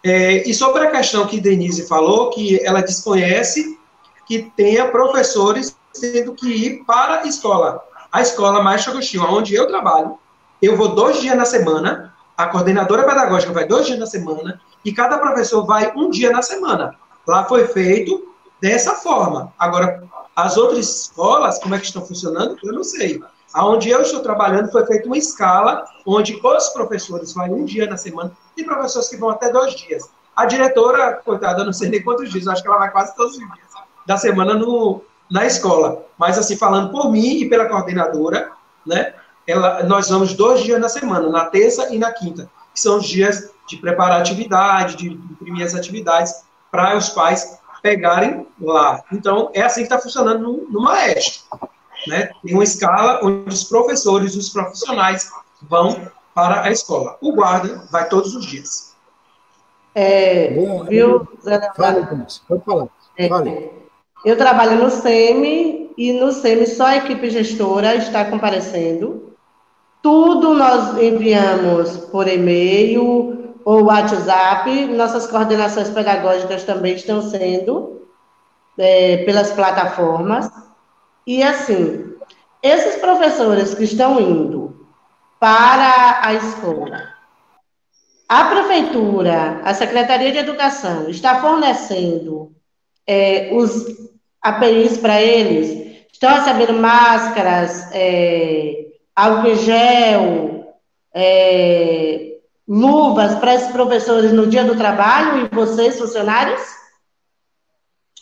E sobre a questão que Denise falou, que ela desconhece que tenha professores tendo que ir para a escola. A escola Maestro Agostinho, onde eu trabalho, eu vou 2 dias na semana, a coordenadora pedagógica vai 2 dias na semana, e cada professor vai 1 dia na semana. Lá foi feito dessa forma. Agora, as outras escolas, como é que estão funcionando, eu não sei. Aonde eu estou trabalhando foi feita uma escala, onde os professores vão 1 dia na semana, e professores que vão até 2 dias. A diretora, coitada, eu não sei nem quantos dias, acho que ela vai quase todos os dias da semana na escola. Mas, assim, falando por mim e pela coordenadora, né, nós vamos 2 dias na semana, na terça e na quinta, que são os dias de preparar atividade, de imprimir as atividades, para os pais pegarem lá. Então, é assim que está funcionando no Maestro. Né? Tem uma escala onde os professores, os profissionais vão para a escola. O guarda vai todos os dias. Viu, Zé? Fala, Tomás. Pode falar. Fale. Eu trabalho no SEMI e no SEMI só a equipe gestora está comparecendo. Tudo nós enviamos por e-mail ou WhatsApp. Nossas coordenações pedagógicas também estão sendo pelas plataformas. E, assim, esses professores que estão indo para a escola, a prefeitura, a Secretaria de Educação, está fornecendo os APIs para eles, estão recebendo máscaras, álcool em gel, luvas para esses professores no dia do trabalho e vocês, funcionários?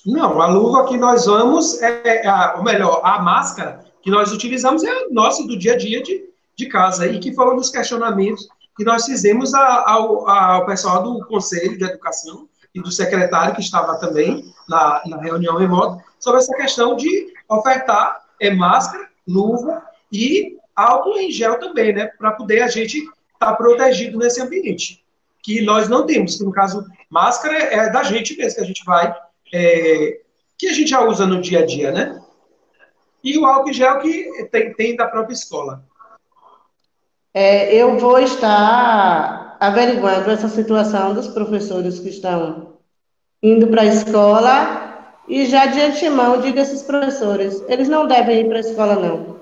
Não, a luva que nós vamos, ou melhor, a máscara que nós utilizamos é a nossa do dia a dia de casa, e que foram dos questionamentos que nós fizemos ao pessoal do Conselho de Educação e do secretário que estava também na reunião remota, sobre essa questão de ofertar máscara, luva e álcool em gel também, né, para poder a gente estar protegido nesse ambiente, que nós não temos, que no caso, máscara é da gente mesmo, que a gente vai, que a gente já usa no dia a dia, né, e o álcool em gel que tem da própria escola. Eu vou estar averiguando essa situação dos professores que estão indo para a escola, e já de antemão digo a esses professores, eles não devem ir para a escola, não.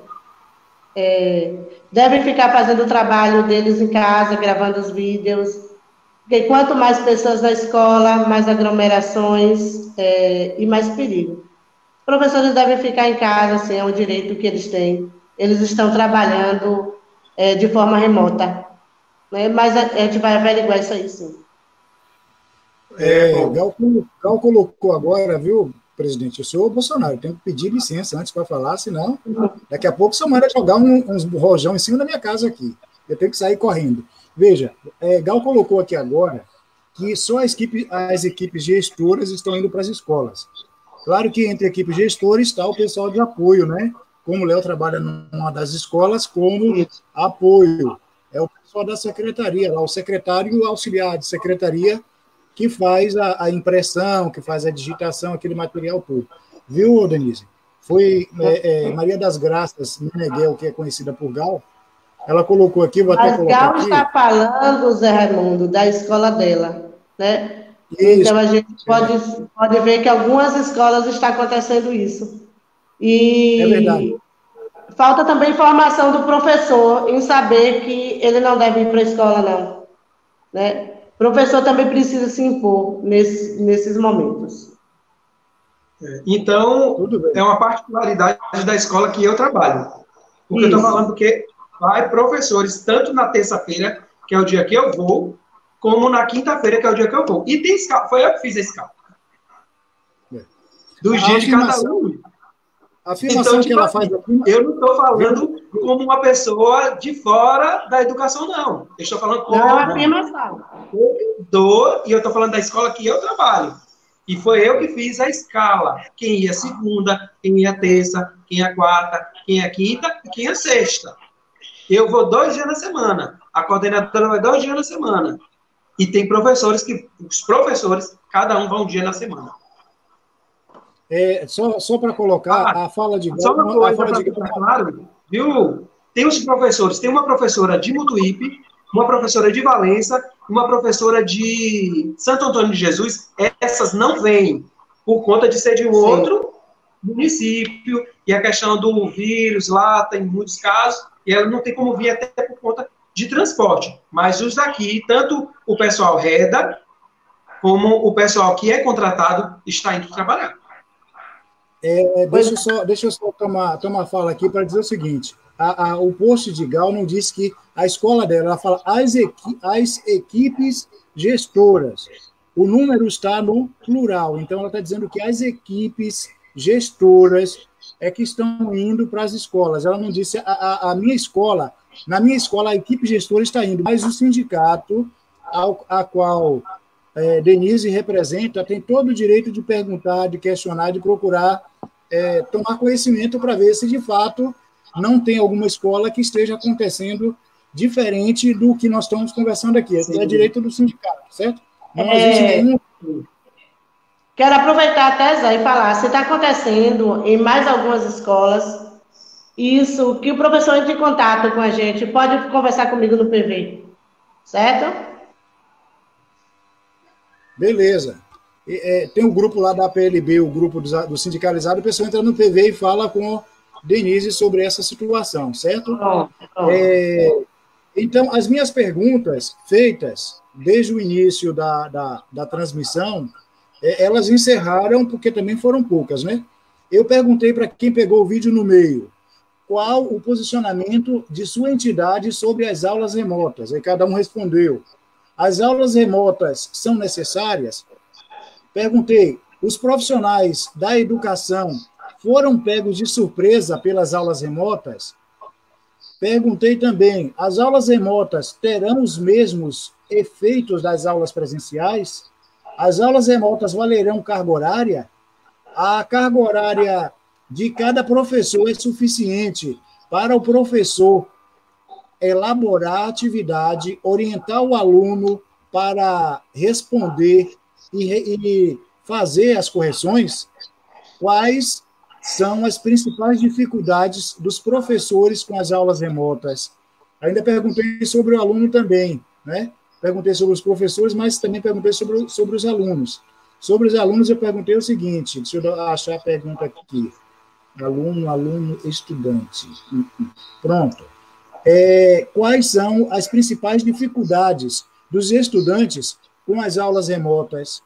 Devem ficar fazendo o trabalho deles em casa, gravando os vídeos, porque quanto mais pessoas na escola, mais aglomerações e mais perigo. Os professores devem ficar em casa, assim, é um direito que eles têm. Eles estão trabalhando de forma remota, né? Mas a gente vai averiguar isso aí, sim. Gal colocou agora, viu, presidente, o senhor Bolsonaro tem que pedir licença antes para falar, senão daqui a pouco o senhor manda jogar uns rojão em cima da minha casa aqui. Eu tenho que sair correndo. Veja, Gal colocou aqui agora que só as equipes gestoras estão indo para as escolas. Claro que entre equipes gestoras está o pessoal de apoio, né? Como o Léo trabalha numa das escolas, como apoio. É o pessoal da secretaria, lá, o secretário e o auxiliar de secretaria, que faz a impressão, que faz a digitação, aquele material todo. Viu, Denise? Foi Maria das Graças Meneghel, que é conhecida por Gal, ela colocou aqui, vou até colocar Gal aqui. está falando, Zé Raimundo, da escola dela, né? Isso. Então, a gente pode ver que algumas escolas está acontecendo isso. E é verdade. Falta também informação do professor em saber que ele não deve ir para a escola, não. Né? O professor também precisa se impor nesses momentos. Então, é uma particularidade da escola que eu trabalho. Porque eu estou falando que vai professores, tanto na terça-feira, que é o dia que eu vou, como na quinta-feira, que é o dia que eu vou. E tem escala, foi eu que fiz a escala. Dos dias de cada um. A afirmação então, que ela faz aqui... Eu não estou falando como uma pessoa de fora da educação, não. Eu estou falando como uma afirmação. E eu estou falando da escola que eu trabalho. E foi eu que fiz a escala. Quem ia segunda, quem ia terça, quem ia quarta, quem ia quinta e quem ia sexta. Eu vou 2 dias na semana. A coordenadora vai 2 dias na semana. E tem professores os professores, cada um vai um dia na semana. Só para colocar a fala de Gal. Só uma coisa para ficar claro, viu? Tem os professores, tem uma professora de Mutuípe, uma professora de Valença, uma professora de Santo Antônio de Jesus. Essas não vêm por conta de ser de um outro município, e a questão do vírus lá, tem muitos casos, e ela não tem como vir até por conta de transporte. Mas os daqui, tanto o pessoal REDA, como o pessoal que é contratado, está indo trabalhar. Deixa eu só tomar fala aqui para dizer o seguinte, o post de Gal não diz que a escola dela, ela fala as equipes gestoras. O número está no plural, então ela está dizendo que as equipes gestoras é que estão indo para as escolas. Ela não disse a minha escola, na minha escola a equipe gestora está indo, mas o sindicato a qual Denise representa tem todo o direito de perguntar, de questionar, de procurar tomar conhecimento para ver se de fato não tem alguma escola que esteja acontecendo diferente do que nós estamos conversando aqui. É direito do sindicato, certo? Não existe nenhum... Quero aproveitar até, Zé, e falar se está acontecendo em mais algumas escolas isso, que o professor entre em contato com a gente, pode conversar comigo no PV, certo? Beleza. Tem um grupo lá da PLB, o grupo do sindicalizado, o pessoal entra no PV e fala com Denise sobre essa situação, certo? Pronto. Então, as minhas perguntas feitas desde o início da transmissão, elas encerraram, porque também foram poucas, né? Eu perguntei para quem pegou o vídeo no meio, qual o posicionamento de sua entidade sobre as aulas remotas? Aí cada um respondeu. As aulas remotas são necessárias? Perguntei, os profissionais da educação foram pegos de surpresa pelas aulas remotas? Perguntei também, as aulas remotas terão os mesmos efeitos das aulas presenciais? As aulas remotas valerão carga horária? A carga horária de cada professor é suficiente para o professor elaborar a atividade, orientar o aluno para responder e fazer as correções? Quais são as principais dificuldades dos professores com as aulas remotas? Ainda perguntei sobre o aluno também, né? Perguntei sobre os professores, mas também perguntei sobre os alunos. Sobre os alunos, eu perguntei o seguinte, deixa eu achar a pergunta aqui. Aluno, estudante. Pronto. Quais são as principais dificuldades dos estudantes com as aulas remotas?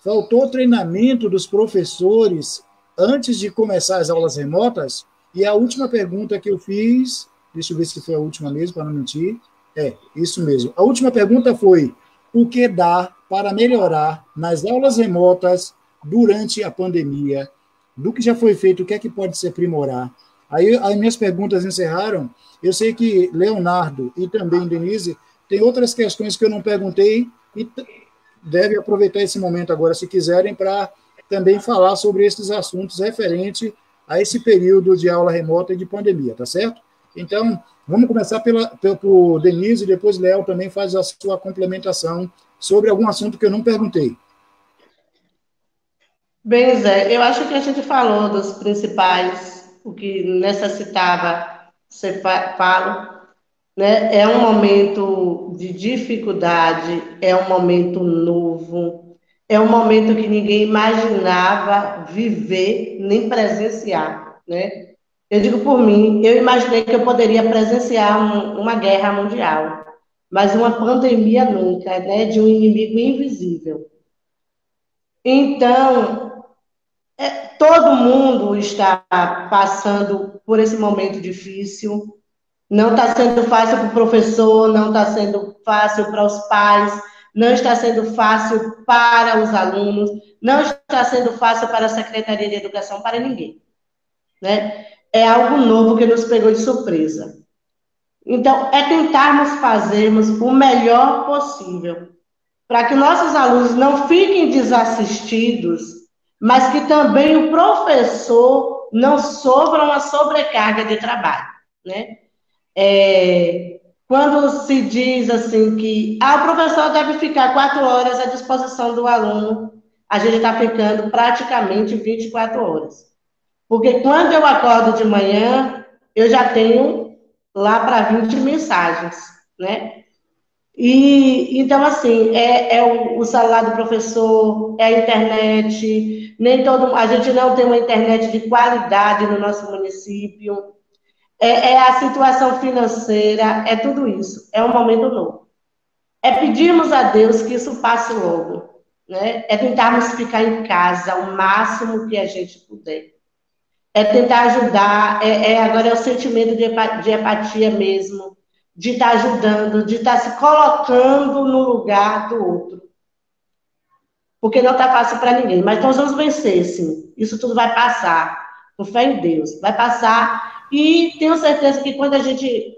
Faltou treinamento dos professores antes de começar as aulas remotas? E a última pergunta que eu fiz, deixa eu ver se foi a última mesmo, para não mentir. Isso mesmo. A última pergunta foi: o que dá para melhorar nas aulas remotas durante a pandemia? Do que já foi feito, o que é que pode se aprimorar? Aí as minhas perguntas encerraram. Eu sei que Leonardo e também Denise tem outras questões que eu não perguntei e deve aproveitar esse momento agora, se quiserem, para também falar sobre esses assuntos referente a esse período de aula remota e de pandemia, tá certo? Então, vamos começar por Denise, e depois Léo também faz a sua complementação sobre algum assunto que eu não perguntei. Bem, Zé, eu acho que a gente falou dos principais, o que necessitava ser falo, né? É um momento de dificuldade, é um momento novo, é um momento que ninguém imaginava viver nem presenciar, né? Eu digo por mim, eu imaginei que eu poderia presenciar uma guerra mundial, mas uma pandemia nunca, né? De um inimigo invisível. Então, todo mundo está passando por esse momento difícil. Não está sendo fácil para o professor, não está sendo fácil para os pais, não está sendo fácil para os alunos, não está sendo fácil para a Secretaria de Educação, para ninguém, né? É algo novo que nos pegou de surpresa. Então, é tentarmos fazermos o melhor possível, para que nossos alunos não fiquem desassistidos, mas que também o professor não sofra uma sobrecarga de trabalho, né? Quando se diz assim que o professor deve ficar 4 horas à disposição do aluno, a gente está ficando praticamente 24 horas. Porque quando eu acordo de manhã, eu já tenho lá para 20 mensagens, né? E então, assim, o salário do professor, é a internet, a gente não tem uma internet de qualidade no nosso município. É a situação financeira, é tudo isso. É um momento novo. É pedirmos a Deus que isso passe logo, né? É tentarmos ficar em casa o máximo que a gente puder. É tentar ajudar, agora é o sentimento de empatia mesmo, de estar ajudando, de estar se colocando no lugar do outro. Porque não está fácil para ninguém, mas nós vamos vencer, sim. Isso tudo vai passar, com fé em Deus. Vai passar e tenho certeza que quando a gente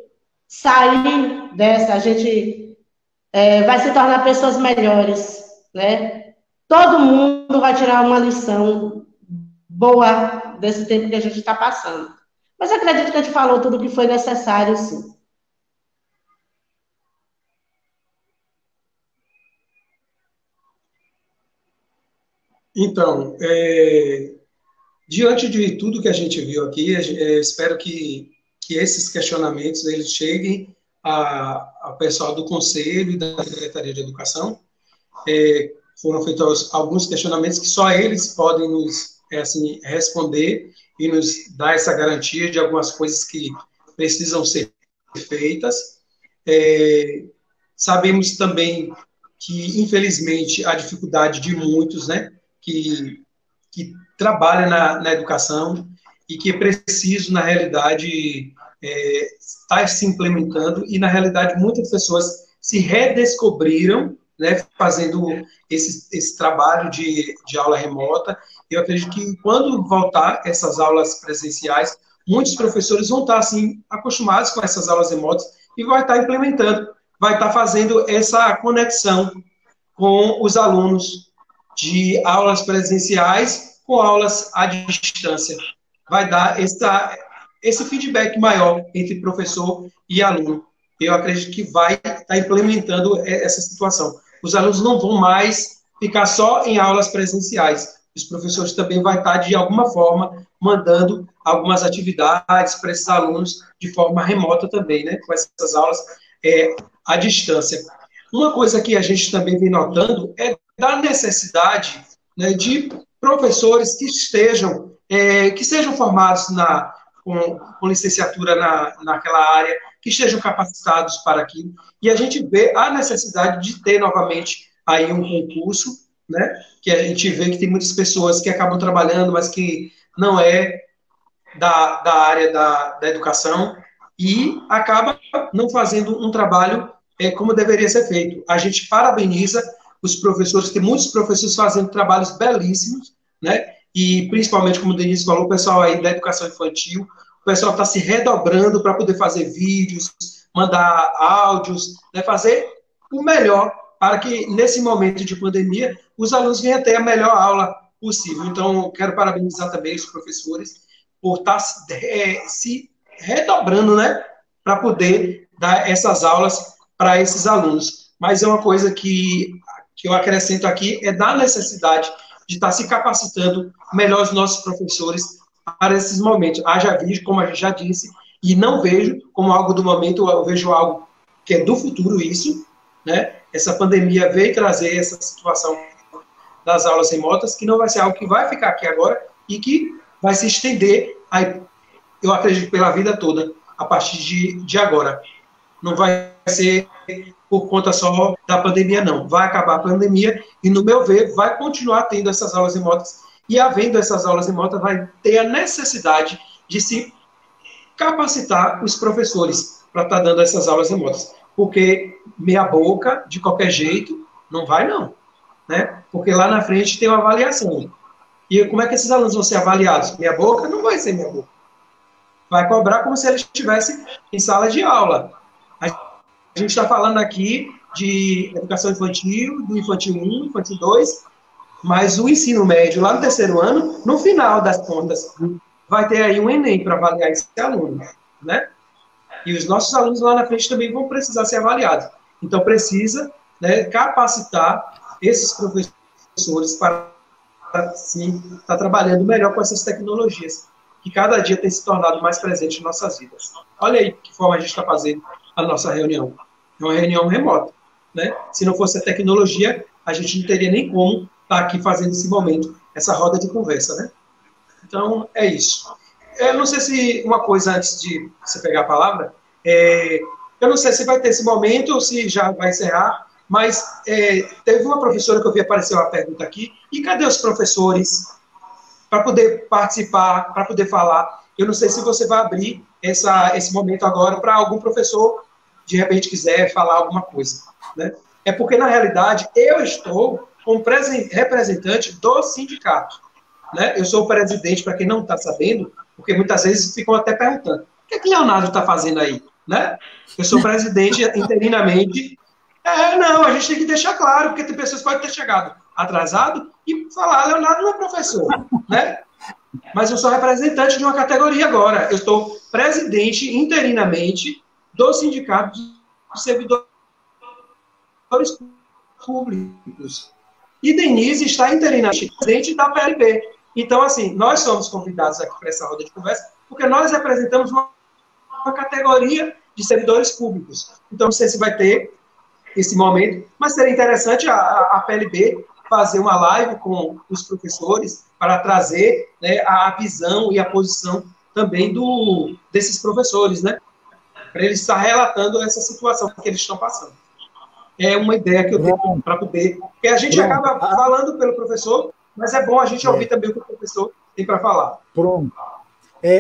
sair dessa, a gente vai se tornar pessoas melhores, né? Todo mundo vai tirar uma lição boa desse tempo que a gente está passando. Mas acredito que a gente falou tudo o que foi necessário, sim. Então, diante de tudo que a gente viu aqui, espero que esses questionamentos eles cheguem ao pessoal do Conselho e da Secretaria de Educação. Foram feitos alguns questionamentos que só eles podem nos responder e nos dar essa garantia de algumas coisas que precisam ser feitas. Sabemos também que, infelizmente, a dificuldade de muitos, né, que trabalham na educação e que é preciso, na realidade, estar se implementando, e, na realidade, muitas pessoas se redescobriram, né, fazendo esse trabalho de aula remota. Eu acredito que, quando voltar essas aulas presenciais, muitos professores vão estar, assim, acostumados com essas aulas remotas e vai estar implementando, vai estar fazendo essa conexão com os alunos de aulas presenciais com aulas à distância. Vai dar esse feedback maior entre professor e aluno. Eu acredito que vai estar implementando essa situação. Os alunos não vão mais ficar só em aulas presenciais. Os professores também vão estar, de alguma forma, mandando algumas atividades para esses alunos de forma remota também, né? Com essas aulas à distância. Uma coisa que a gente também vem notando é da necessidade, né, de professores que sejam formados com licenciatura naquela área, que estejam capacitados para aquilo, e a gente vê a necessidade de ter novamente aí um concurso, né, que a gente vê que tem muitas pessoas que acabam trabalhando, mas que não é da área da educação, e acaba não fazendo um trabalho como deveria ser feito. A gente parabeniza os professores, tem muitos professores fazendo trabalhos belíssimos, né? E, principalmente, como o Denise falou, o pessoal aí da educação infantil, o pessoal está se redobrando para poder fazer vídeos, mandar áudios, né? Fazer o melhor para que, nesse momento de pandemia, os alunos venham ter a melhor aula possível. Então, quero parabenizar também os professores por estar se redobrando, né? Para poder dar essas aulas para esses alunos. Mas é uma coisa que eu acrescento aqui, é da necessidade de estar se capacitando melhor os nossos professores para esses momentos. Já vi, como a gente já disse, e não vejo como algo do momento, eu vejo algo que é do futuro isso, né? Essa pandemia veio trazer essa situação das aulas remotas, que não vai ser algo que vai ficar aqui agora e que vai se estender, aí, eu acredito, pela vida toda, a partir de agora. Não vai ser por conta só da pandemia, não. Vai acabar a pandemia e, no meu ver, vai continuar tendo essas aulas remotas. E, havendo essas aulas remotas, vai ter a necessidade de se capacitar os professores para estar dando essas aulas remotas. Porque meia boca, de qualquer jeito, não vai, não. Né? Porque lá na frente tem uma avaliação. E como é que esses alunos vão ser avaliados? Meia boca? Não vai ser meia boca. Vai cobrar como se eles estivessem em sala de aula. A gente está falando aqui de educação infantil, do infantil 1, infantil 2, mas o ensino médio, lá no terceiro ano, no final das contas, vai ter aí um Enem para avaliar esse aluno, né? E os nossos alunos lá na frente também vão precisar ser avaliados. Então, precisa, né, capacitar esses professores para, sim, estar trabalhando melhor com essas tecnologias, que cada dia tem se tornado mais presente em nossas vidas. Olha aí que forma a gente está fazendo a nossa reunião. É uma reunião remota, né? Se não fosse a tecnologia, a gente não teria nem como estar aqui fazendo esse momento, essa roda de conversa, né? Então, é isso. Eu não sei se uma coisa antes de você pegar a palavra, eu não sei se vai ter esse momento ou se já vai encerrar, mas teve uma professora que eu vi aparecer uma pergunta aqui, e cadê os professores para poder participar, para poder falar? Eu não sei se você vai abrir esse momento agora para algum professor, de repente, quiser falar alguma coisa, né? É porque, na realidade, eu estou como representante do sindicato, né? Eu sou o presidente, para quem não está sabendo, porque muitas vezes ficam até perguntando, o que é que Leonardo está fazendo aí, né? Eu sou presidente interinamente. Não, a gente tem que deixar claro, porque tem pessoas que podem ter chegado atrasado e falar, Leonardo não é professor, né? Mas eu sou representante de uma categoria agora. Eu estou presidente interinamente do Sindicato de Servidores Públicos. e Denise está interinamente presidente da PLB. Então, assim, nós somos convidados aqui para essa roda de conversa, porque nós representamos uma categoria de servidores públicos. Então, não sei se vai ter esse momento, mas seria interessante a PLB fazer uma live com os professores para trazer, né, a visão e a posição também desses professores, né, para eles estar relatando essa situação que eles estão passando. É uma ideia que eu tenho para poder... Porque a gente acaba falando pelo professor, mas é bom a gente ouvir também o que o professor tem para falar. Pronto.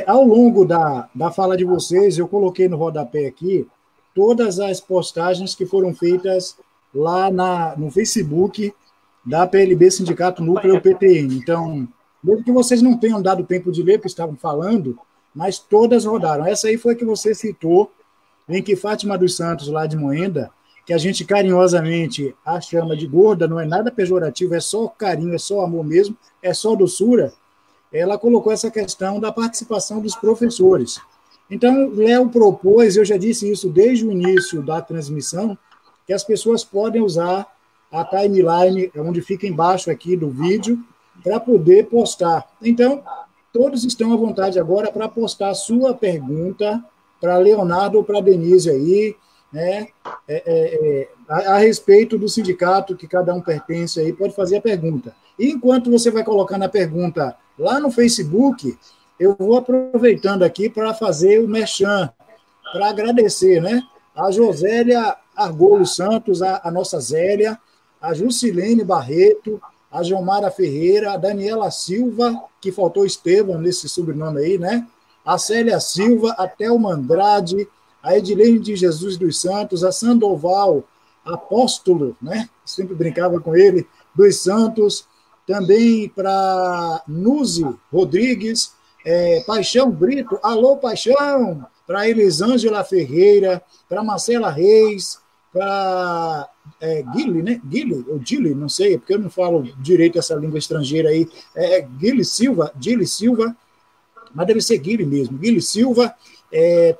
Ao longo da fala de vocês, eu coloquei no rodapé aqui todas as postagens que foram feitas lá no Facebook da PLB Sindicato Núcleo PTN. Então, mesmo que vocês não tenham dado tempo de ler, porque estavam falando, mas todas rodaram. Essa aí foi que você citou, em que Fátima dos Santos, lá de Moenda, que a gente carinhosamente a chama de gorda, não é nada pejorativo, é só carinho, é só amor mesmo, é só doçura, ela colocou essa questão da participação dos professores. Então, Léo propôs, eu já disse isso desde o início da transmissão, que as pessoas podem usar a timeline, onde fica embaixo aqui do vídeo, para poder postar. Então, todos estão à vontade agora para postar a sua pergunta para Leonardo ou para Denise aí, né, a respeito do sindicato que cada um pertence aí, pode fazer a pergunta. E enquanto você vai colocando a pergunta lá no Facebook, eu vou aproveitando aqui para fazer o merchan, para agradecer, né, a Josélia Argolo Santos, a nossa Zélia, a Jusilene Barreto, a Gilmara Ferreira, a Daniela Silva, que faltou Estevam nesse sobrenome aí, né, a Célia Silva, a Thelma Andrade, a Edilene de Jesus dos Santos, a Sandoval Apóstolo, né? Sempre brincava com ele, dos Santos, também para Nuzi Rodrigues, Paixão Brito, alô Paixão, para Elisângela Ferreira, para Marcela Reis, para Guile, né? Guile, ou Gile, não sei, porque eu não falo direito essa língua estrangeira aí, Gile Silva, mas deve ser Guile mesmo, Guile Silva,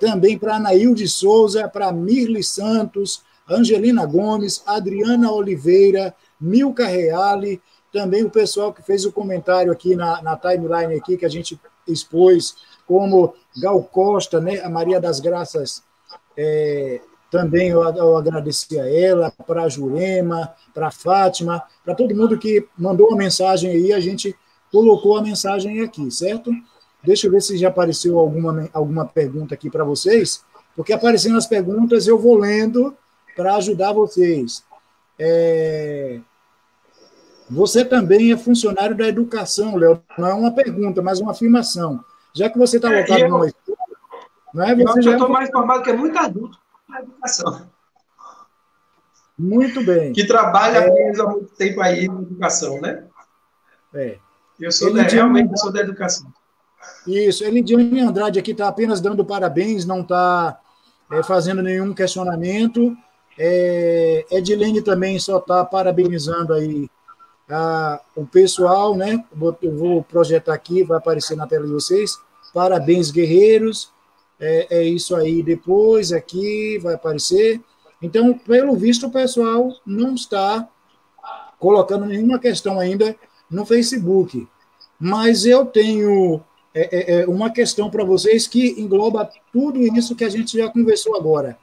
também para Anaílde Souza, para Mirli Santos, Angelina Gomes, Adriana Oliveira, Milka Reale, também o pessoal que fez o comentário aqui na timeline aqui, que a gente expôs, como Gal Costa, né, a Maria das Graças, também eu agradeci a ela, para a Jurema, para a Fátima, para todo mundo que mandou uma mensagem aí, a gente colocou a mensagem aqui, certo? Deixa eu ver se já apareceu alguma pergunta aqui para vocês, porque aparecendo as perguntas eu vou lendo para ajudar vocês. Você também é funcionário da educação, Léo. Não é uma pergunta, mas uma afirmação. Já que você está lotado numa escola, não é? Você eu estou mais formado que é muito adulto na educação. Muito bem. Que trabalha há muito tempo aí na educação, né? Eu sou realmente sou da educação. Isso, Elidiane Andrade aqui está apenas dando parabéns, não está fazendo nenhum questionamento. Edilene também só está parabenizando aí o pessoal, né? Eu vou projetar aqui, vai aparecer na tela de vocês. Parabéns, guerreiros. É isso aí. Depois aqui vai aparecer. Então, pelo visto, o pessoal não está colocando nenhuma questão ainda no Facebook. Mas eu tenho uma questão para vocês que engloba tudo isso que a gente já conversou agora.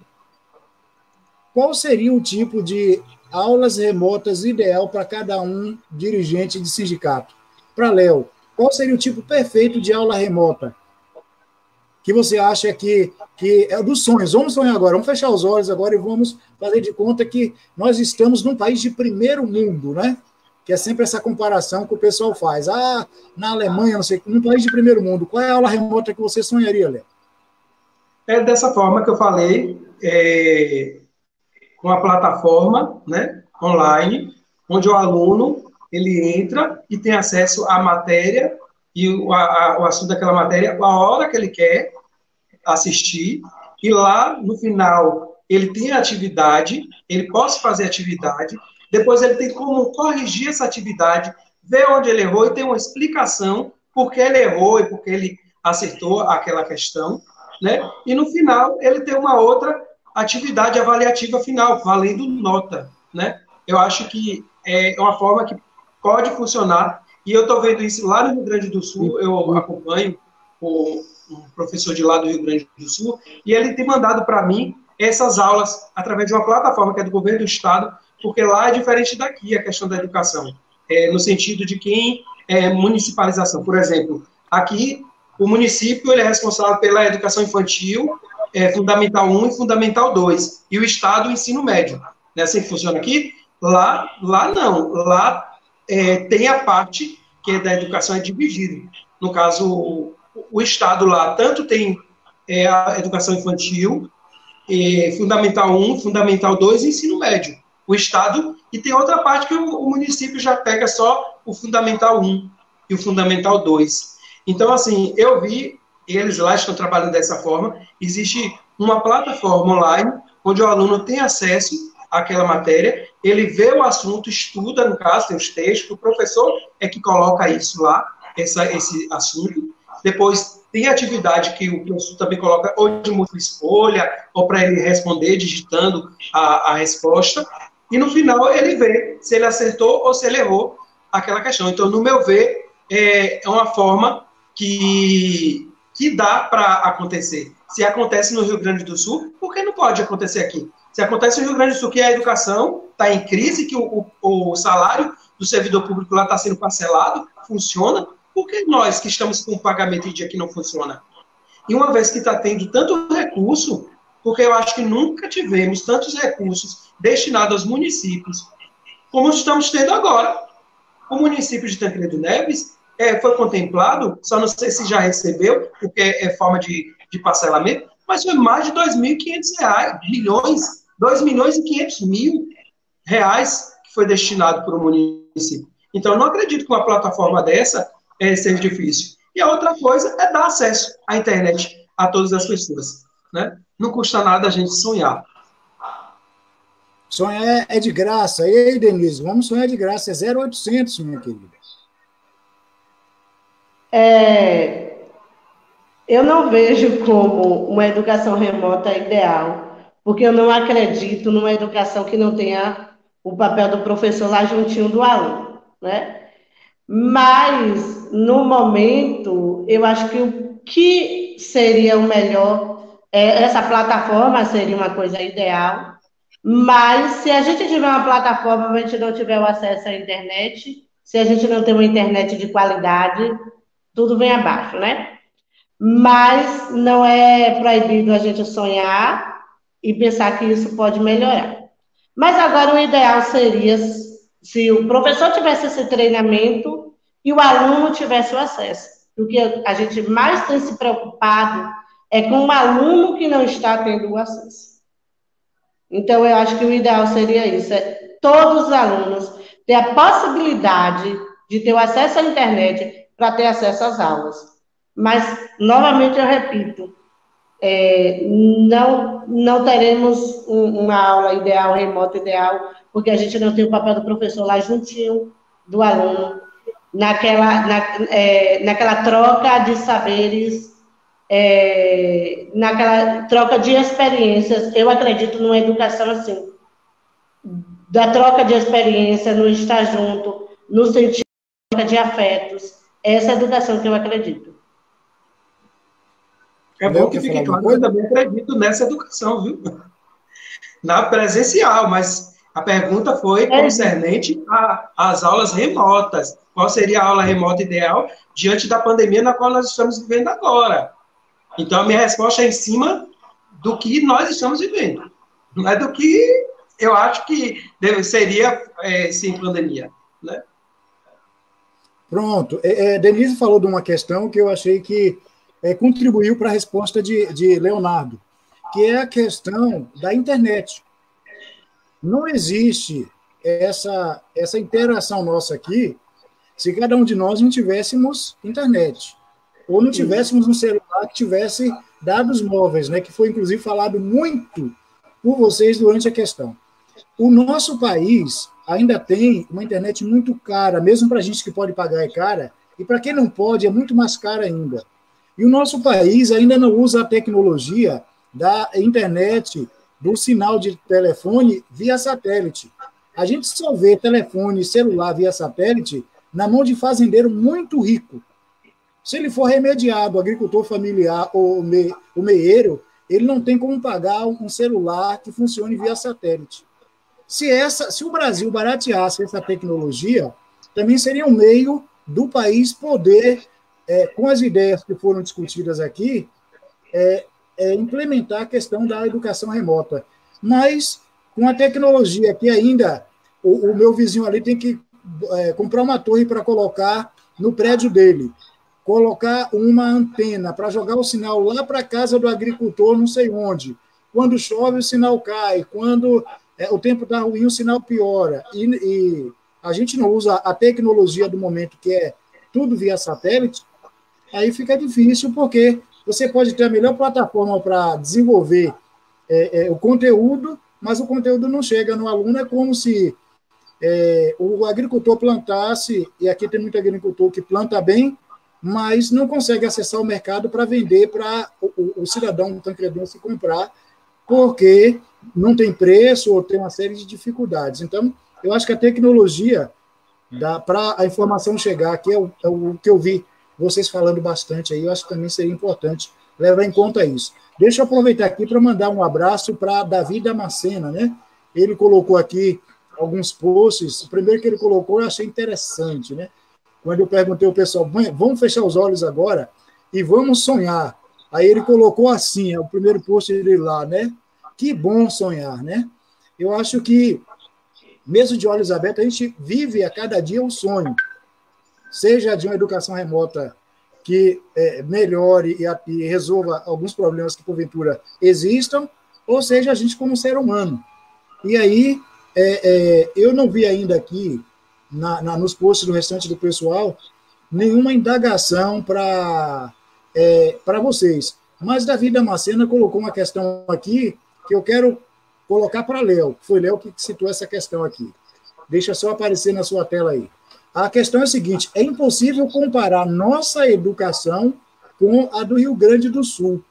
Qual seria o tipo de aulas remotas ideal para cada um dirigente de sindicato? Para Léo, qual seria o tipo perfeito de aula remota? Que você acha que é dos sonhos? Vamos sonhar agora, vamos fechar os olhos agora e vamos fazer de conta que nós estamos num país de primeiro mundo, né? Que é sempre essa comparação que o pessoal faz. Na Alemanha, não sei, num país de primeiro mundo, qual é a aula remota que você sonharia, Léo? É dessa forma que eu falei, com a plataforma, né, online, onde o aluno ele entra e tem acesso à matéria e o assunto daquela matéria a hora que ele quer assistir, e lá no final ele tem a atividade, ele pode fazer atividade, depois ele tem como corrigir essa atividade, ver onde ele errou e tem uma explicação por que ele errou e por que ele acertou aquela questão, né? E no final ele tem uma outra atividade avaliativa final, valendo nota, né? Eu acho que é uma forma que pode funcionar. E eu estou vendo isso lá no Rio Grande do Sul, eu acompanho um professor de lá do Rio Grande do Sul, e ele tem mandado para mim essas aulas através de uma plataforma que é do governo do estado, porque lá é diferente daqui a questão da educação, no sentido de quem é municipalização. Por exemplo, aqui o município ele é responsável pela educação infantil, Fundamental 1 e Fundamental 2, e o estado o ensino médio. Não é assim que funciona aqui? Lá não. Lá tem a parte que é da educação é dividida. No caso, o estado lá tanto tem a educação infantil, Fundamental 1, Fundamental 2 e ensino médio. O estado, e tem outra parte que o município já pega só o Fundamental 1 e o Fundamental 2. Então, assim, eu vi, eles lá estão trabalhando dessa forma, existe uma plataforma online onde o aluno tem acesso àquela matéria, ele vê o assunto, estuda, no caso, tem os textos, o professor é que coloca isso lá, esse assunto, depois tem atividade que o professor também coloca ou de múltipla escolha, ou para ele responder digitando a resposta, e no final ele vê se ele acertou ou se ele errou aquela questão. Então, no meu ver, é uma forma que dá para acontecer. Se acontece no Rio Grande do Sul, por que não pode acontecer aqui? Se acontece no Rio Grande do Sul, que a educação está em crise, que o salário do servidor público lá está sendo parcelado, funciona, por que nós que estamos com o pagamento em dia que não funciona? E uma vez que está tendo tanto recurso, porque eu acho que nunca tivemos tantos recursos destinados aos municípios como estamos tendo agora. O município de Tancredo Neves foi contemplado, só não sei se já recebeu, porque é forma de parcelamento, mas foi mais de R$ 2.500.000 que foi destinado para o município. Então, eu não acredito que uma plataforma dessa seja difícil. E a outra coisa é dar acesso à internet a todas as pessoas, né? Não custa nada a gente sonhar. Sonhar é de graça. E aí, Denise, vamos sonhar de graça. É 0800, minha querida. Eu não vejo como uma educação remota ideal, porque eu não acredito numa educação que não tenha o papel do professor lá juntinho do aluno, né? Mas, no momento, eu acho que o que seria o melhor, essa plataforma seria uma coisa ideal, mas se a gente tiver uma plataforma, mas a gente não tiver o acesso à internet, se a gente não tem uma internet de qualidade, tudo vem abaixo, né? Mas não é proibido a gente sonhar e pensar que isso pode melhorar. Mas agora o ideal seria se o professor tivesse esse treinamento e o aluno tivesse o acesso. O que a gente mais tem se preocupado é com o aluno que não está tendo o acesso. Então, eu acho que o ideal seria isso, todos os alunos ter a possibilidade de ter o acesso à internet para ter acesso às aulas. Mas, novamente, eu repito, não teremos uma aula ideal, remota ideal, porque a gente não tem o papel do professor lá juntinho do aluno, naquela troca de saberes, naquela troca de experiências. Eu acredito numa educação assim, da troca de experiência, no estar junto, no sentido de afetos. Essa é a educação que eu acredito. É bom que fique claro que eu também acredito nessa educação, viu? Na presencial, mas a pergunta foi concernente às aulas remotas. Qual seria a aula remota ideal diante da pandemia na qual nós estamos vivendo agora? Então, a minha resposta é em cima do que nós estamos vivendo. Não é do que eu acho que seria sem pandemia, né? Pronto. Denise falou de uma questão que eu achei que contribuiu para a resposta de Leonardo, que é a questão da internet. Não existe essa interação nossa aqui se cada um de nós não tivéssemos internet, ou não tivéssemos um celular que tivesse dados móveis, né, que foi, inclusive, falado muito por vocês durante a questão. O nosso país ainda tem uma internet muito cara, mesmo para a gente que pode pagar é cara, e para quem não pode é muito mais cara ainda. E o nosso país ainda não usa a tecnologia da internet, do sinal de telefone via satélite. A gente só vê telefone celular via satélite na mão de fazendeiro muito rico. Se ele for remediado, o agricultor familiar ou o meieiro, ele não tem como pagar um celular que funcione via satélite. Se o Brasil barateasse essa tecnologia, também seria um meio do país poder, com as ideias que foram discutidas aqui, implementar a questão da educação remota. Mas, com a tecnologia que ainda, o meu vizinho ali tem que comprar uma torre para colocar no prédio dele, colocar uma antena para jogar o sinal lá para a casa do agricultor, não sei onde. Quando chove, o sinal cai. Quando o tempo está ruim, o sinal piora. E a gente não usa a tecnologia do momento, que é tudo via satélite, aí fica difícil, porque você pode ter a melhor plataforma para desenvolver o conteúdo, mas o conteúdo não chega no aluno. É como se o agricultor plantasse, e aqui tem muito agricultor que planta bem, mas não consegue acessar o mercado para vender para o cidadão tancredense comprar, porque não tem preço ou tem uma série de dificuldades. Então, eu acho que a tecnologia, para a informação chegar, que é o que eu vi vocês falando bastante aí, eu acho que também seria importante levar em conta isso. Deixa eu aproveitar aqui para mandar um abraço para Davi Damascena, né? Ele colocou aqui alguns posts. O primeiro que ele colocou eu achei interessante, né? Quando eu perguntei ao pessoal, vamos fechar os olhos agora e vamos sonhar. Aí ele colocou assim, o primeiro post dele lá, né? Que bom sonhar, né? Eu acho que, mesmo de olhos abertos, a gente vive a cada dia um sonho. Seja de uma educação remota que melhore e resolva alguns problemas que, porventura, existam, ou seja, a gente como ser humano. E aí, eu não vi ainda aqui, nos posts do restante do pessoal, nenhuma indagação para vocês. Mas Davi Damascena colocou uma questão aqui que eu quero colocar para Léo. Foi Léo que citou essa questão aqui. Deixa só aparecer na sua tela aí. A questão é a seguinte: é impossível comparar nossa educação com a do Rio Grande do Sul.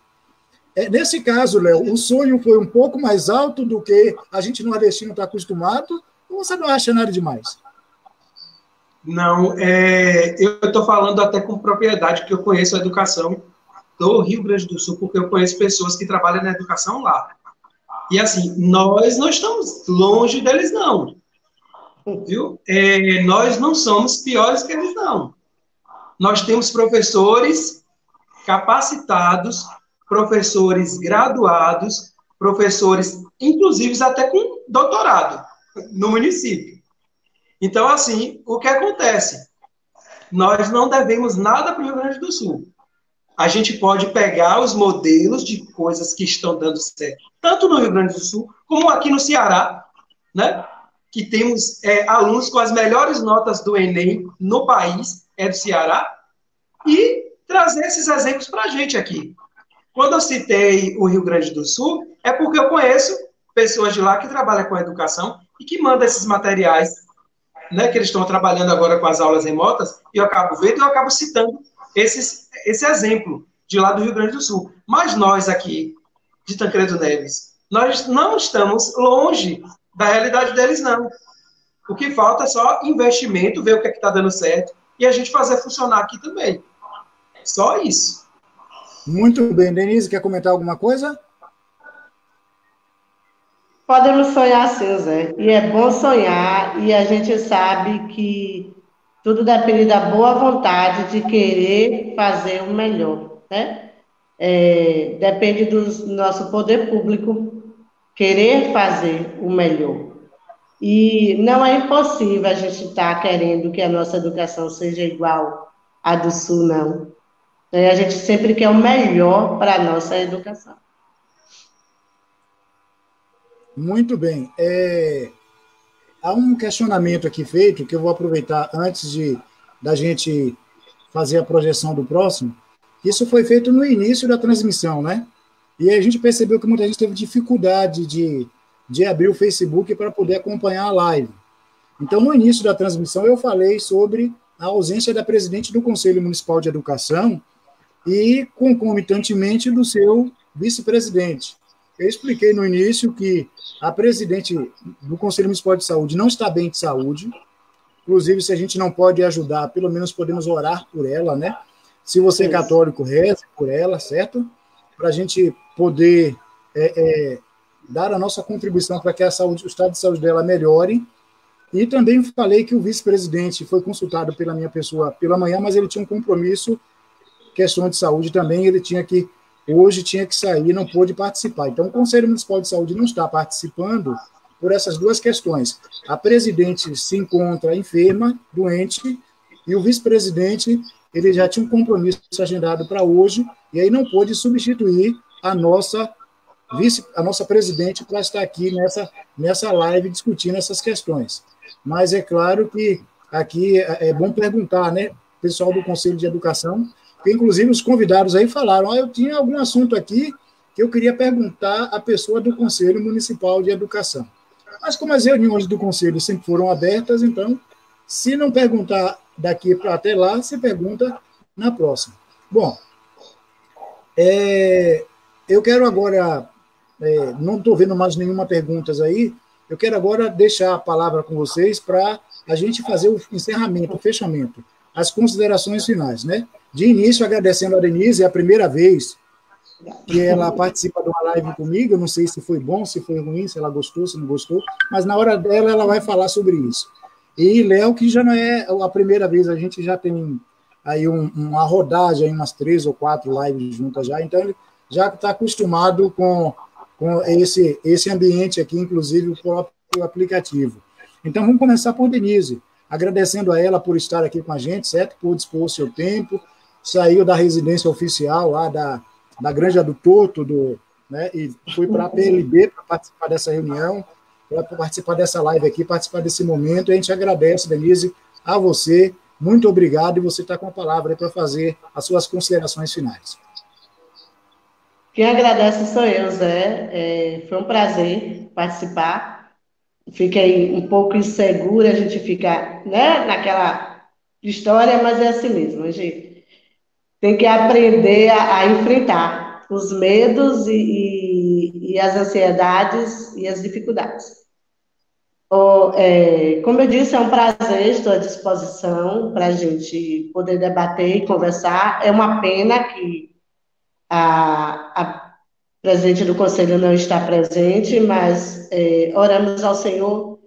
Nesse caso, Léo, o sonho foi um pouco mais alto do que a gente nordestino está acostumado, ou você não acha nada demais? Não, eu estou falando até com propriedade, que eu conheço a educação do Rio Grande do Sul, porque eu conheço pessoas que trabalham na educação lá. E assim, nós não estamos longe deles, não. Viu? Nós não somos piores que eles, não. Nós temos professores capacitados, professores graduados, professores, inclusive, até com doutorado no município. Então, assim, o que acontece? Nós não devemos nada para o Rio Grande do Sul. A gente pode pegar os modelos de coisas que estão dando certo, tanto no Rio Grande do Sul, como aqui no Ceará, né? Que temos alunos com as melhores notas do Enem no país, do Ceará, e trazer esses exemplos para a gente aqui. Quando eu citei o Rio Grande do Sul, é porque eu conheço pessoas de lá que trabalham com a educação e que mandam esses materiais, né, que eles estão trabalhando agora com as aulas remotas, e eu acabo vendo e eu acabo citando esse exemplo de lá do Rio Grande do Sul. Mas nós aqui, de Tancredo Neves, nós não estamos longe da realidade deles, não. O que falta é só investimento, ver o que é que está dando certo, e a gente fazer funcionar aqui também. Só isso. Muito bem. Denise, quer comentar alguma coisa? Podemos sonhar sim, Zé. E é bom sonhar, e a gente sabe que tudo depende da boa vontade de querer fazer o melhor, né? Depende do nosso poder público querer fazer o melhor. E não é impossível a gente estar querendo que a nossa educação seja igual à do Sul, não. A gente sempre quer o melhor para a nossa educação. Muito bem. Há um questionamento aqui feito, que eu vou aproveitar antes da gente fazer a projeção do próximo. Isso foi feito no início da transmissão, né? E a gente percebeu que muita gente teve dificuldade de abrir o Facebook para poder acompanhar a live. Então, no início da transmissão, eu falei sobre a ausência da presidente do Conselho Municipal de Educação e, concomitantemente, do seu vice-presidente. Eu expliquei no início que a presidente do Conselho Municipal de Saúde não está bem de saúde. Inclusive, se a gente não pode ajudar, pelo menos podemos orar por ela, né? Se você é católico, reze por ela, certo? Para a gente poder dar a nossa contribuição para que a saúde, o estado de saúde dela melhore. E também falei que o vice-presidente foi consultado pela minha pessoa pela manhã, mas ele tinha um compromisso, questão de saúde também, hoje tinha que sair, não pôde participar. Então, o Conselho Municipal de Saúde não está participando por essas duas questões. A presidente se encontra enferma, doente, e o vice-presidente, ele já tinha um compromisso agendado para hoje, e aí não pôde substituir a nossa presidente para estar aqui nessa live discutindo essas questões. Mas é claro que aqui é bom perguntar, né, pessoal do Conselho de Educação, que inclusive os convidados aí falaram, eu tinha algum assunto aqui que eu queria perguntar à pessoa do Conselho Municipal de Educação. Mas como as reuniões do Conselho sempre foram abertas, então, se não perguntar daqui para até lá, você pergunta na próxima. Bom, eu quero agora, não estou vendo mais nenhuma pergunta aí, eu quero agora deixar a palavra com vocês para a gente fazer o encerramento, o fechamento, as considerações finais, né? De início, agradecendo a Denise, é a primeira vez que ela participa de uma live comigo, eu não sei se foi bom, se foi ruim, se ela gostou, se não gostou, mas na hora dela ela vai falar sobre isso. E Léo, que já não é a primeira vez, a gente já tem aí uma rodagem, umas 3 ou 4 lives juntas já, então ele já está acostumado com esse ambiente aqui, inclusive o próprio aplicativo. Então, vamos começar por Denise, agradecendo a ela por estar aqui com a gente, certo? Por dispor o seu tempo, saiu da residência oficial lá da Granja do Toto, né, e foi para a PLB para participar dessa reunião, para participar dessa live aqui, participar desse momento, e a gente agradece, Denise, a você, muito obrigado, e você está com a palavra para fazer as suas considerações finais. Quem agradece sou eu, Zé. Foi um prazer participar. Fiquei um pouco insegura, a gente fica, né, naquela história, mas é assim mesmo, a gente tem que aprender a enfrentar os medos e as ansiedades e as dificuldades. Como eu disse, é um prazer, estou à disposição para a gente poder debater e conversar. É uma pena que a presidente do Conselho não está presente, mas oramos ao Senhor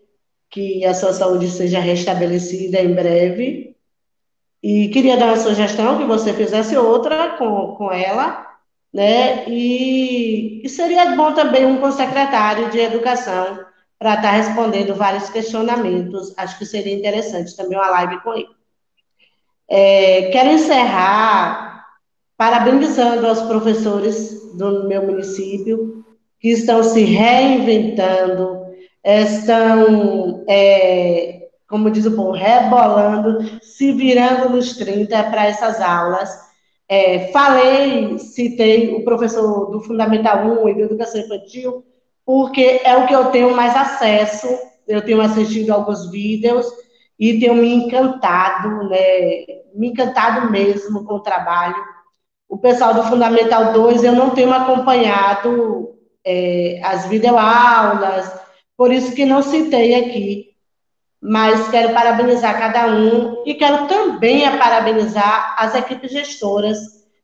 que a sua saúde seja restabelecida em breve. E queria dar uma sugestão que você fizesse outra com ela, né? E seria bom também um consecretário de Educação para estar respondendo vários questionamentos. Acho que seria interessante também uma live com ele. Quero encerrar parabenizando aos professores do meu município, que estão se reinventando, estão, como diz o povo, rebolando, se virando nos 30 para essas aulas. Citei o professor do Fundamental 1 e da Educação Infantil, porque é o que eu tenho mais acesso, eu tenho assistido alguns vídeos e tenho me encantado, né, mesmo com o trabalho. O pessoal do Fundamental 2, eu não tenho acompanhado as videoaulas, por isso que não citei aqui, mas quero parabenizar cada um e quero também parabenizar as equipes gestoras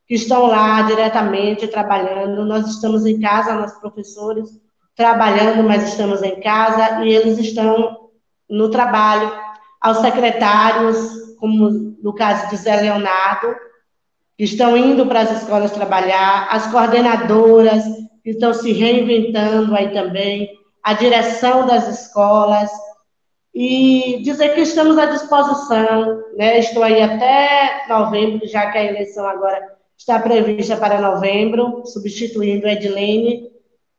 que estão lá diretamente trabalhando. Nós estamos em casa, nós professores, trabalhando, mas estamos em casa e eles estão no trabalho. Aos secretários, como no caso de Zé Leonardo, que estão indo para as escolas trabalhar, as coordenadoras que estão se reinventando aí também, a direção das escolas, e dizer que estamos à disposição, né? Estou aí até novembro, já que a eleição agora está prevista para novembro, substituindo a Edilene,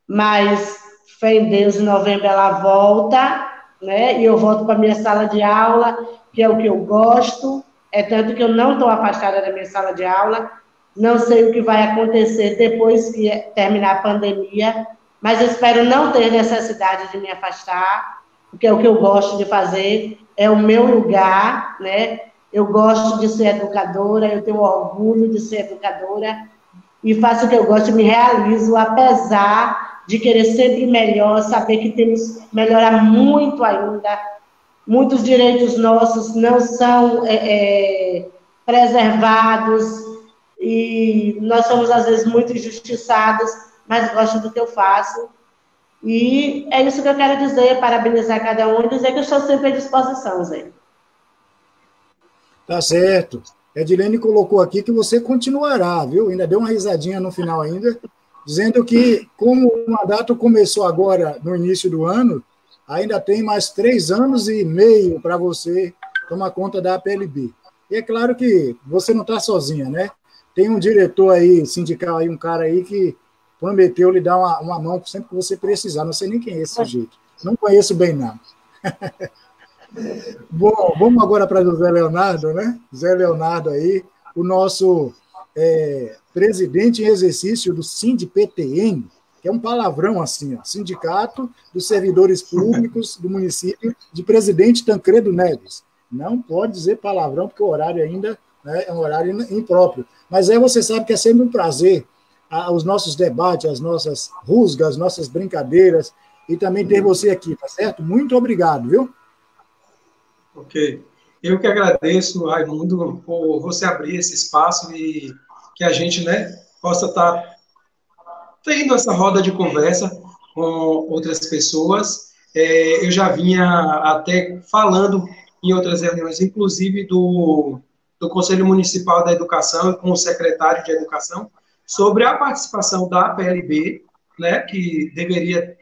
mas fé em Deus, em novembro ela volta, né? E eu volto para a minha sala de aula, que é o que eu gosto, tanto que eu não estou afastada da minha sala de aula, não sei o que vai acontecer depois que terminar a pandemia, mas eu espero não ter necessidade de me afastar, porque é o que eu gosto de fazer, é o meu lugar, né? Eu gosto de ser educadora, eu tenho orgulho de ser educadora, e faço o que eu gosto e me realizo, apesar de querer sempre melhor, saber que temos que melhorar muito ainda. Muitos direitos nossos não são preservados e nós somos, às vezes, muito injustiçados, mas gosto do que eu faço. E é isso que eu quero dizer, parabenizar cada um e dizer que eu estou sempre à disposição, Zé. Tá certo. Edilene colocou aqui que você continuará, viu? Ainda deu uma risadinha no final ainda, dizendo que, como o mandato começou agora, no início do ano, ainda tem mais 3 anos e meio para você tomar conta da APLB. E é claro que você não está sozinha, né? Tem um diretor aí, sindical aí, um cara aí que prometeu lhe dar uma mão sempre que você precisar. Não sei nem quem é esse sujeito. Não conheço bem, não. Bom, vamos agora para o Zé Leonardo, né? Zé Leonardo aí, o nosso presidente em exercício do SINDPTN, que é um palavrão assim, ó, Sindicato dos Servidores Públicos do município de Presidente Tancredo Neves. Não pode dizer palavrão, porque o horário ainda, né, é um horário impróprio. Mas você sabe que é sempre um prazer os nossos debates, as nossas rusgas, as nossas brincadeiras, e também ter você aqui, tá certo? Muito obrigado, viu? Ok. Eu que agradeço, Raimundo, por você abrir esse espaço e que a gente, né, possa estar tendo essa roda de conversa com outras pessoas. Eu já vinha até falando em outras reuniões, inclusive do Conselho Municipal da Educação e com o secretário de Educação, sobre a participação da APLB, né, que deveria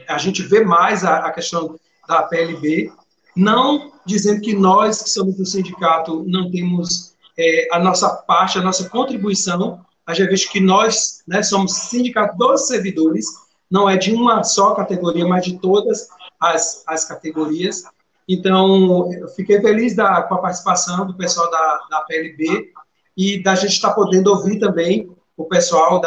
a gente ver mais a questão da APLB, não dizendo que nós, que somos do sindicato, não temos a nossa parte, a nossa contribuição, já vejo que nós, né, somos sindicato dos servidores, não é de uma só categoria, mas de todas as categorias. Então, eu fiquei feliz com a participação do pessoal da PLB e da gente estar podendo ouvir também o pessoal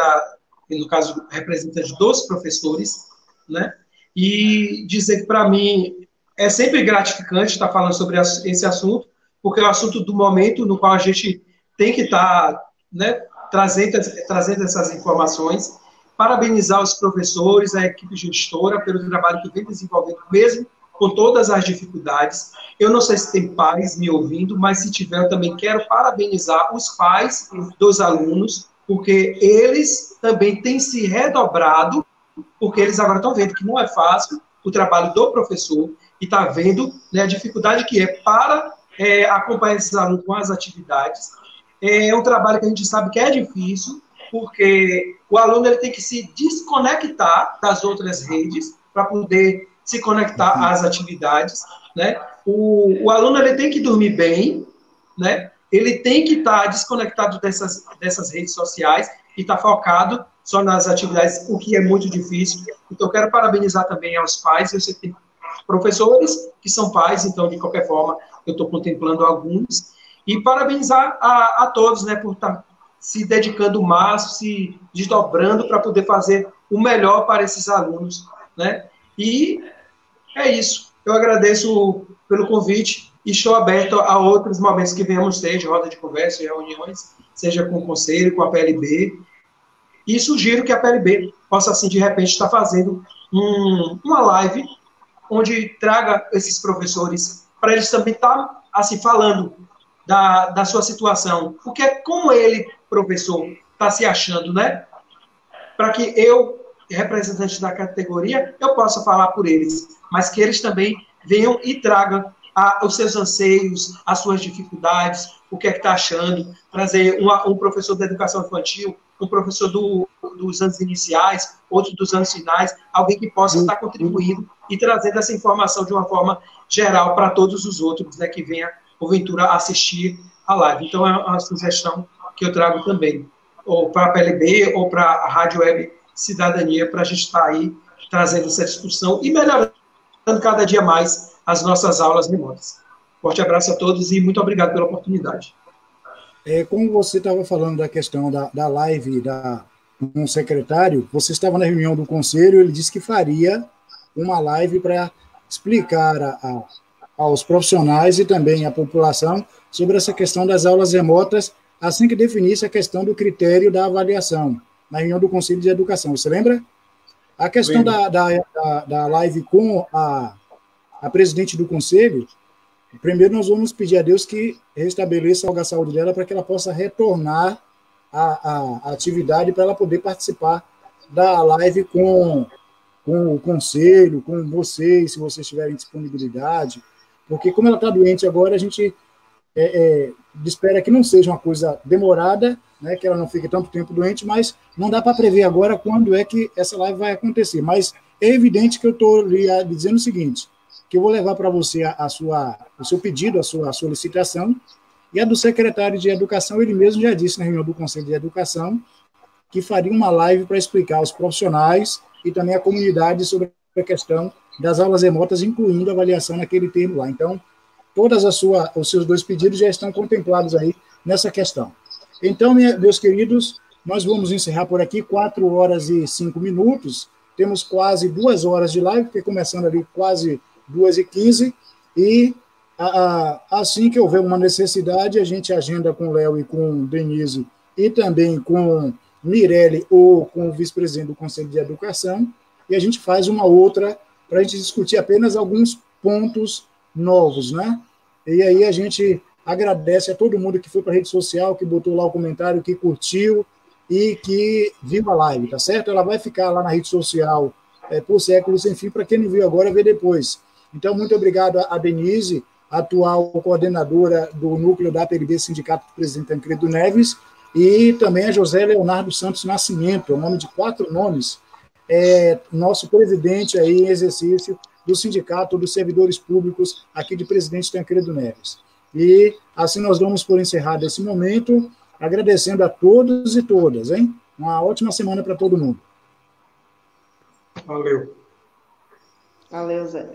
no caso, representante dos professores, né? E dizer que, para mim, é sempre gratificante estar falando sobre esse assunto, porque é o assunto do momento no qual a gente tem que estar, né, trazendo essas informações. Parabenizar os professores, a equipe gestora, pelo trabalho que vem desenvolvendo, mesmo com todas as dificuldades. Eu não sei se tem pais me ouvindo, mas se tiver, eu também quero parabenizar os pais dos alunos, porque eles também têm se redobrado, porque eles agora estão vendo que não é fácil o trabalho do professor, e está vendo, né, a dificuldade que é para acompanhar esses alunos com as atividades. É um trabalho que a gente sabe que é difícil, porque o aluno ele tem que se desconectar das outras redes para poder se conectar às atividades, né? O aluno ele tem que dormir bem, né? Ele tem que estar desconectado dessas redes sociais e estar focado só nas atividades, o que é muito difícil. Então, eu quero parabenizar também aos pais. Eu sei que tem professores que são pais, então, de qualquer forma, eu estou contemplando alguns. E parabenizar a todos, né, por estar se dedicando mais, se desdobrando para poder fazer o melhor para esses alunos, né? E é isso. Eu agradeço pelo convite e estou aberto a outros momentos que venhamos ter, de roda de conversa, de reuniões, seja com o Conselho, com a PLB. E sugiro que a PLB possa, assim, de repente, estar fazendo uma live onde traga esses professores para eles também estar, assim, falando da sua situação. Porque como ele, professor, está se achando, né? Para que eu, representante da categoria, eu possa falar por eles, mas que eles também venham e tragam os seus anseios, as suas dificuldades, o que é que está achando, trazer um professor da educação infantil, um professor dos anos iniciais, outro dos anos finais, alguém que possa estar contribuindo e trazendo essa informação de uma forma geral para todos os outros, né, que venha, porventura, assistir a live. Então, é uma sugestão que eu trago também, ou para a PLB, ou para a Rádio Web Cidadania, para a gente estar aí trazendo essa discussão e melhorando cada dia mais as nossas aulas remotas. Forte abraço a todos e muito obrigado pela oportunidade. Como você estava falando da questão da live com o secretário, você estava na reunião do conselho, ele disse que faria uma live para explicar aos profissionais e também à população sobre essa questão das aulas remotas, assim que definisse a questão do critério da avaliação, na reunião do Conselho de Educação. Você lembra? A questão da live com a presidente do conselho, primeiro nós vamos pedir a Deus que restabeleça a saúde dela para que ela possa retornar à atividade, para ela poder participar da live com o conselho, com vocês, se vocês tiverem disponibilidade, porque como ela está doente agora, a gente espera que não seja uma coisa demorada, né, que ela não fique tanto tempo doente, mas não dá para prever agora quando é que essa live vai acontecer. Mas é evidente que eu estou lhe dizendo o seguinte, que eu vou levar para você o seu pedido, a sua solicitação, e a do secretário de Educação, ele mesmo já disse na reunião do Conselho de Educação que faria uma live para explicar aos profissionais e também à comunidade sobre a questão das aulas remotas, incluindo a avaliação naquele termo lá. Então, todos os seus 2 pedidos já estão contemplados aí nessa questão. Então, meus queridos, nós vamos encerrar por aqui, 4 horas e 5 minutos, temos quase 2 horas de live, porque começando ali quase 2h15, e assim que houver uma necessidade, a gente agenda com o Léo e com Denise, e também com Mirelle ou com o vice-presidente do Conselho de Educação, e a gente faz uma outra para a gente discutir apenas alguns pontos novos, né? E aí a gente agradece a todo mundo que foi para a rede social, que botou lá o comentário, que curtiu e que viu a live, tá certo? Ela vai ficar lá na rede social por séculos sem fim, para quem não viu agora, ver depois. Então, muito obrigado a Denise, atual coordenadora do núcleo da APLB, Sindicato do Presidente Tancredo Neves, e também a José Leonardo Santos Nascimento, é um nome de 4 nomes, nosso presidente aí em exercício do Sindicato dos Servidores Públicos aqui de Presidente Tancredo Neves. E assim nós damos por encerrado esse momento, agradecendo a todos e todas, hein? Uma ótima semana para todo mundo. Valeu. Valeu, Zé.